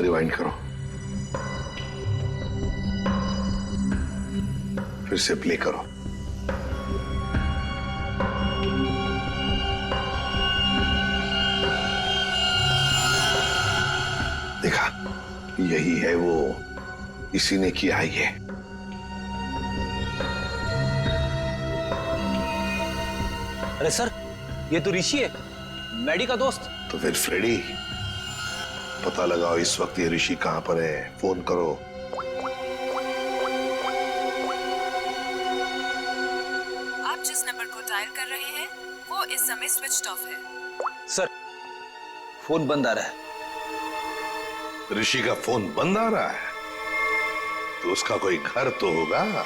[SPEAKER 1] रिवाइंड करो, फिर से प्ले करो। देखा, यही है वो, इसी ने किया ये।
[SPEAKER 14] अरे सर, ये तो ऋषि है, मैडी का दोस्त।
[SPEAKER 1] तो फिर फ्रेडी, पता लगाओ इस वक्त ये ऋषि कहां पर है, फोन करो।
[SPEAKER 8] आप जिस नंबर को डायल कर रहे हैं वो इस समय स्विच्ड ऑफ है।
[SPEAKER 14] सर, फोन बंद आ रहा है।
[SPEAKER 1] ऋषि का फोन बंद आ रहा है, तो उसका कोई घर तो होगा।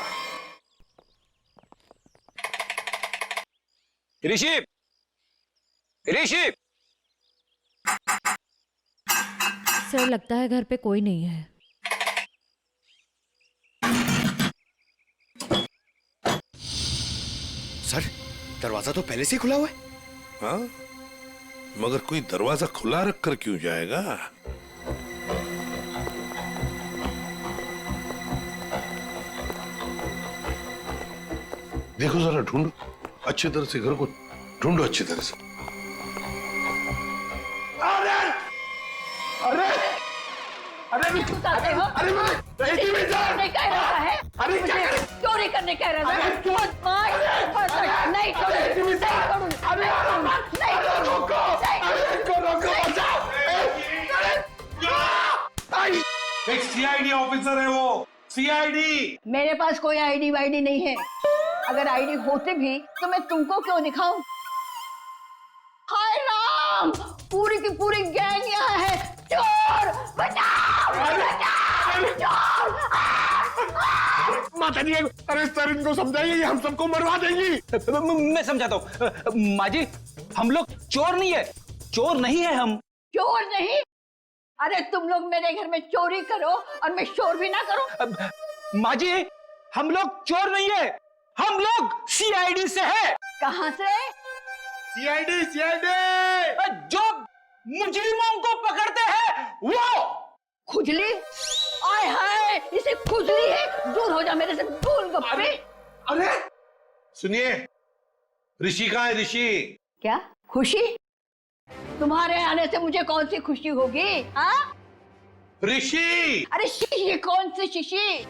[SPEAKER 14] ऋषि, ऋषि!
[SPEAKER 16] सर लगता है घर पे कोई नहीं है।
[SPEAKER 19] सर, दरवाजा तो पहले से ही खुला हुआ है।
[SPEAKER 1] हाँ, मगर कोई दरवाजा खुला रखकर क्यों जाएगा? देखो जरा, ढूंढो अच्छी तरह से, घर को ढूंढो अच्छी तरह से।
[SPEAKER 19] अरे अरे अरे
[SPEAKER 15] नहीं कह रहा है,
[SPEAKER 19] अरे
[SPEAKER 15] चोरी करने कह रहा है। नहीं
[SPEAKER 19] एक सीआईडी ऑफिसर है वो, सीआईडी।
[SPEAKER 15] मेरे पास कोई आईडी वाईडी नहीं है। अगर आईडी होते भी तो मैं तुमको क्यों दिखाऊं? हाय राम, पूरी की पूरी गैंग यहाँ है। चोर बचाओ, बचाओ, चोर!
[SPEAKER 19] माता जी, अरे सर इनको समझाइए, हम सबको मरवा देंगी।
[SPEAKER 4] मैं समझाता हूँ। माँ जी, हम लोग चोर नहीं है, चोर नहीं है हम।
[SPEAKER 15] चोर नहीं? अरे तुम लोग मेरे घर में चोरी करो और मैं शोर भी ना करूं।
[SPEAKER 4] माँ जी, हम लोग चोर नहीं है, हम लोग सीआईडी से है।
[SPEAKER 15] कहाँ से?
[SPEAKER 19] सीआईडी, सीआईडी
[SPEAKER 4] जो मुजरिमों को पकड़ते हैं वो।
[SPEAKER 15] खुजली? आय हाय, इसे खुजली है। दूर हो जा मेरे से, गोलगप्पे।
[SPEAKER 19] अरे
[SPEAKER 1] सुनिए, ऋषि कहाँ है? ऋषि
[SPEAKER 15] क्या खुशी? तुम्हारे आने से मुझे कौन सी खुशी होगी? हाँ,
[SPEAKER 1] ऋषि।
[SPEAKER 15] अरे शीशी, कौन सी शीशी?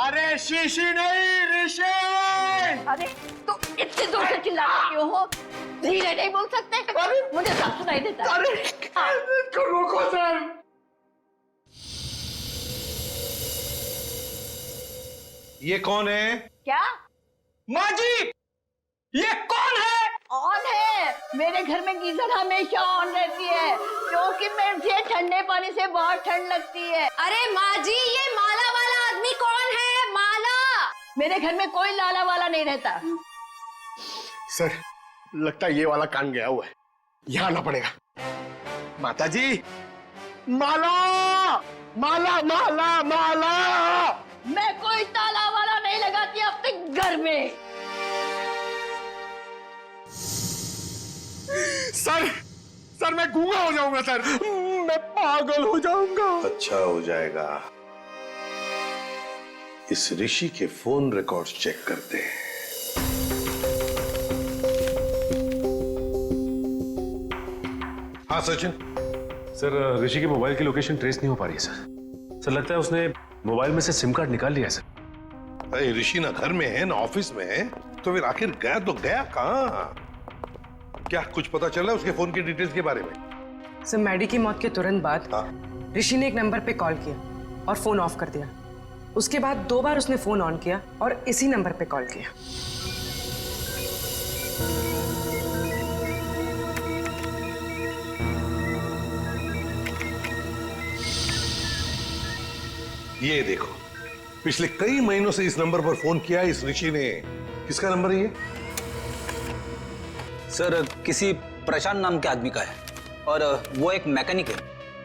[SPEAKER 19] अरे शीशी नहीं, ऋषि।
[SPEAKER 15] अरे तो इतनी दूर से चिल्ला क्यों हो?
[SPEAKER 20] धीरे नहीं बोल सकते? मुझे सब सुनाई देता है।
[SPEAKER 1] अरे रोको सर। ये कौन है?
[SPEAKER 20] क्या?
[SPEAKER 11] माँ जी, ये कौन है?
[SPEAKER 20] ऑन है। मेरे घर में गीजर हमेशा ऑन रहती है क्योंकि मुझे ठंडे पानी से बहुत ठंड लगती है।
[SPEAKER 8] अरे माँ जी, ये माला वाला आदमी कौन है? माला?
[SPEAKER 20] मेरे घर में कोई लाला वाला नहीं रहता।
[SPEAKER 19] सर, लगता है ये वाला कान गया हुआ है, यहाँ आना पड़ेगा। माता जी, माला माला माला माला।
[SPEAKER 20] मैं कोई ताला वाला नहीं लगाती अपने घर में।
[SPEAKER 19] सर मैं गूंगा हो जाऊंगा सर, मैं पागल हो जाऊंगा।
[SPEAKER 1] अच्छा हो जाएगा। इस ऋषि के फोन रिकॉर्ड्स चेक करते हैं। हाँ सचिन।
[SPEAKER 2] सर ऋषि के मोबाइल की लोकेशन ट्रेस नहीं हो पा रही है सर। लगता है उसने मोबाइल में से सिम कार्ड निकाल लिया है सर।
[SPEAKER 1] अरे ऋषि ना घर में है ना ऑफिस में है, तो फिर आखिर गया तो गया कहाँ? क्या कुछ पता चला उसके फोन की डिटेल्स के बारे में?
[SPEAKER 3] सर मैडी की मौत के तुरंत बाद ऋषि ने एक नंबर पे कॉल किया और फोन ऑफ कर दिया। उसके बाद 2 बार उसने फोन ऑन किया और इसी नंबर पे कॉल किया।
[SPEAKER 1] ये देखो, पिछले कई महीनों से इस नंबर पर फोन किया इस ऋषि ने। किसका नंबर है ये?
[SPEAKER 4] सर किसी प्रशांत नाम के आदमी का है और वो एक मैकेनिक है।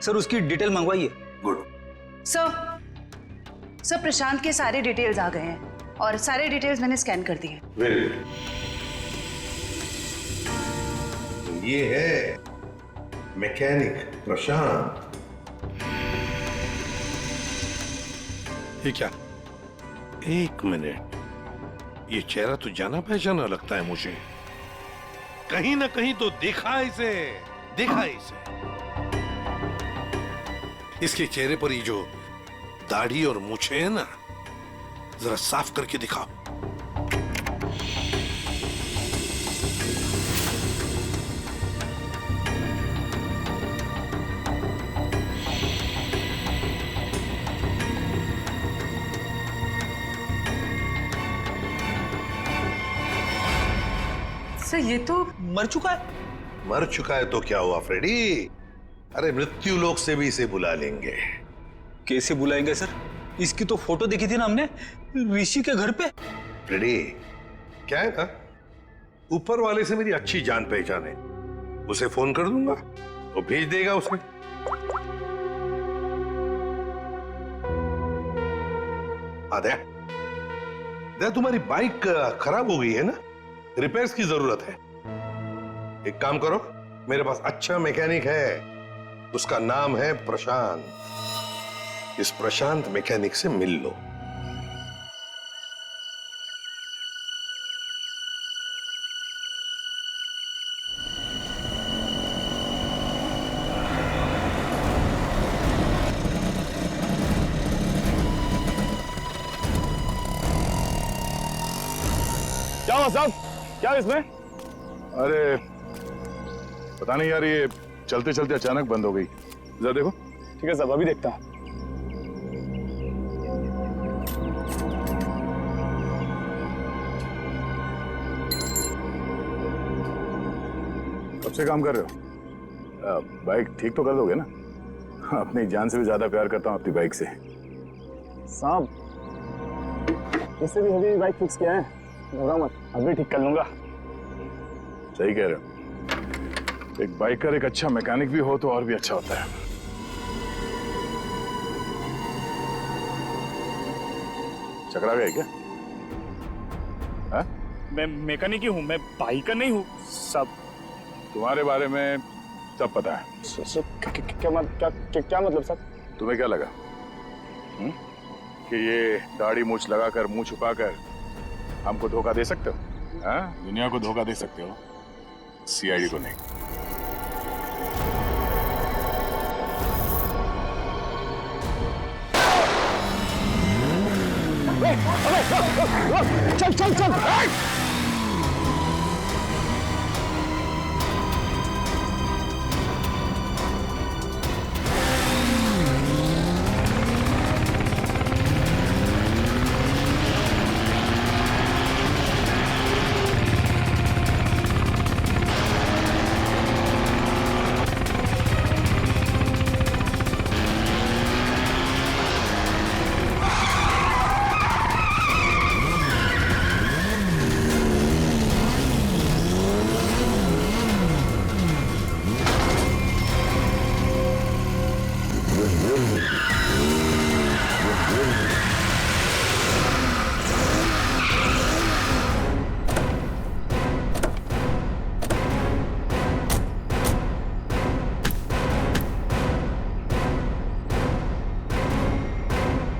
[SPEAKER 4] सर उसकी डिटेल मंगवाइए।
[SPEAKER 1] गुड।
[SPEAKER 6] सर प्रशांत के सारे डिटेल्स आ गए हैं और सारे डिटेल्स मैंने स्कैन कर दिए।
[SPEAKER 1] Very good. ये है मैकेनिक प्रशांत। ये क्या? एक मिनट, ये चेहरा तो जाना पहचाना लगता है मुझे। कहीं ना कहीं तो देखा इसे, देखा इसे। इसके चेहरे पर ये जो दाढ़ी और मूछें है ना, जरा साफ करके दिखाओ।
[SPEAKER 3] सर ये तो
[SPEAKER 4] मर चुका है।
[SPEAKER 1] मर चुका है तो क्या हुआ फ्रेडी? अरे मृत्यु लोक से भी इसे बुला लेंगे।
[SPEAKER 4] कैसे बुलाएंगे सर? इसकी तो फोटो देखी थी ना हमने ऋषि के घर पे।
[SPEAKER 1] फ्रेडी, क्या है था? ऊपर वाले से मेरी अच्छी जान पहचान है, उसे फोन कर दूंगा, वो भेज देगा उसे। दया, तुम्हारी बाइक खराब हो गई है ना, रिपेयर्स की जरूरत है। एक काम करो, मेरे पास अच्छा मैकेनिक है, उसका नाम है प्रशांत। इस प्रशांत मैकेनिक से मिल लो।
[SPEAKER 10] क्या हुआ साहब? क्या है इसमें? अरे पता नहीं यार, ये चलते चलते अचानक बंद हो गई। जरा देखो। ठीक है साहब, अभी देखता हूं। कब से काम कर रहे हो? बाइक ठीक तो कर दोगे ना? अपनी जान से भी ज्यादा प्यार करता हूं अपनी बाइक से।
[SPEAKER 11] साहब इससे भी हेवी बाइक फिक्स किया है, होगा मत, अभी ठीक कर लूंगा।
[SPEAKER 10] सही कह रहे हो। एक बाइकर एक अच्छा मैकेनिक भी हो तो और भी अच्छा होता है। चकरा गए क्या? हा?
[SPEAKER 11] मैं मैकेनिक ही हूँ, मैं बाइकर नहीं हूँ। सब
[SPEAKER 10] तुम्हारे बारे में सब पता है।
[SPEAKER 11] क्या मतलब सर?
[SPEAKER 10] तुम्हें क्या लगा कि ये दाढ़ी मूछ लगाकर मुंह छुपाकर हमको धोखा दे सकते हो? हाँ? दुनिया को धोखा दे सकते हो, सीआईडी को नहीं।
[SPEAKER 11] चल चल चल।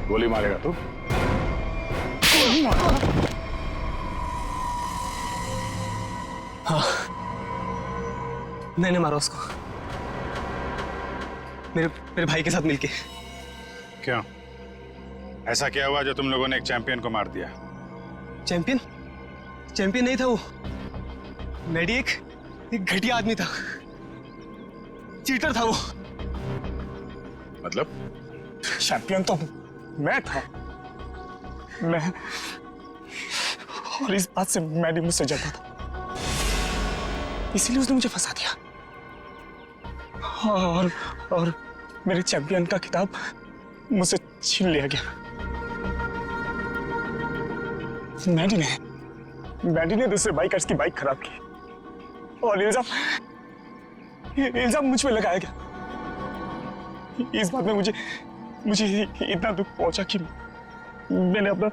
[SPEAKER 10] गोली मारेगा तू?
[SPEAKER 11] हाँ, मैंने मारा उसको, मेरे भाई के साथ मिलके।
[SPEAKER 10] क्यों? ऐसा क्या हुआ जो तुम लोगों ने एक चैंपियन को मार दिया?
[SPEAKER 11] चैंपियन? चैंपियन नहीं था वो। मैडी एक घटिया आदमी था, चीटर था वो।
[SPEAKER 10] मतलब?
[SPEAKER 19] चैंपियन तो मैं था। मैं, और इस बात से मैडी मुझसे जलता था, इसीलिए उसने मुझे फंसा दिया। और मेरे चैंपियन का खिताब मुझसे छीन लिया गया। मैडी ने दूसरे बाइकर्स की बाइक खराब की और इल्जाम मुझ पे लगाया गया। इस बात में मुझे इतना दुख पहुंचा कि मैंने अपना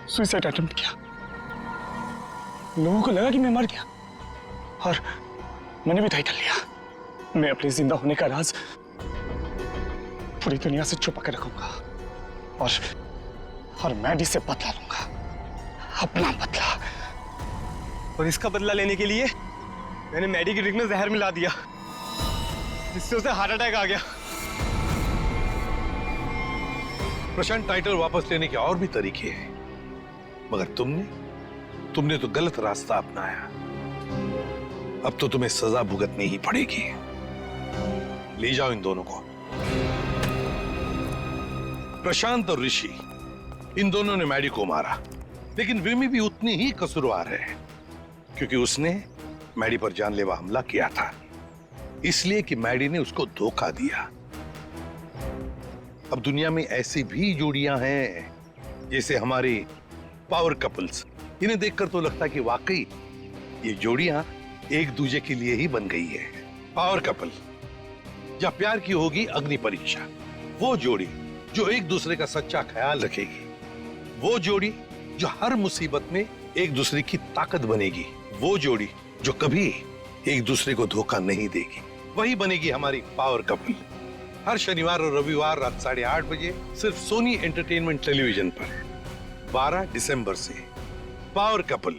[SPEAKER 19] सुसाइड अटेम्प्ट किया। लोगों को लगा कि मैं मर गया और मैंने भी तय कर लिया, मैं अपने जिंदा होने का राज पूरी दुनिया से छुपा के रखूंगा और मैडी से बदला लूंगा, अपना बदला।
[SPEAKER 11] और इसका बदला लेने के लिए मैंने मैडी की ड्रिंक में जहर मिला दिया, जिससे उसे हार्ट अटैक आ गया।
[SPEAKER 1] प्रशांत, टाइटल वापस लेने के और भी तरीके हैं, मगर तुमने तो गलत रास्ता अपनाया। अब तो तुम्हें सजा भुगतनी ही पड़ेगी। ले जाओ इन दोनों को। प्रशांत और ऋषि, इन दोनों ने मैडी को मारा, लेकिन विमी भी उतनी ही कसूरवार है, क्योंकि उसने मैडी पर जानलेवा हमला किया था, इसलिए कि मैडी ने उसको धोखा दिया। अब दुनिया में ऐसी भी जोड़ियां हैं, जैसे हमारी पावर कपल्स। इन्हें देखकर तो लगता है कि वाकई ये जोड़ियां एक दूसरे के लिए ही बन गई है। पावर कपल, या प्यार की होगी अग्नि परीक्षा, वो जोड़ी जो एक दूसरे का सच्चा ख्याल रखेगी, वो जोड़ी जो हर मुसीबत में एक दूसरे की ताकत बनेगी, वो जोड़ी जो कभी एक दूसरे को धोखा नहीं देगी, वही बनेगी हमारी पावर कपल। हर शनिवार और रविवार रात 8:30 बजे सिर्फ सोनी एंटरटेनमेंट टेलीविजन पर 12 दिसंबर से पावर कपल।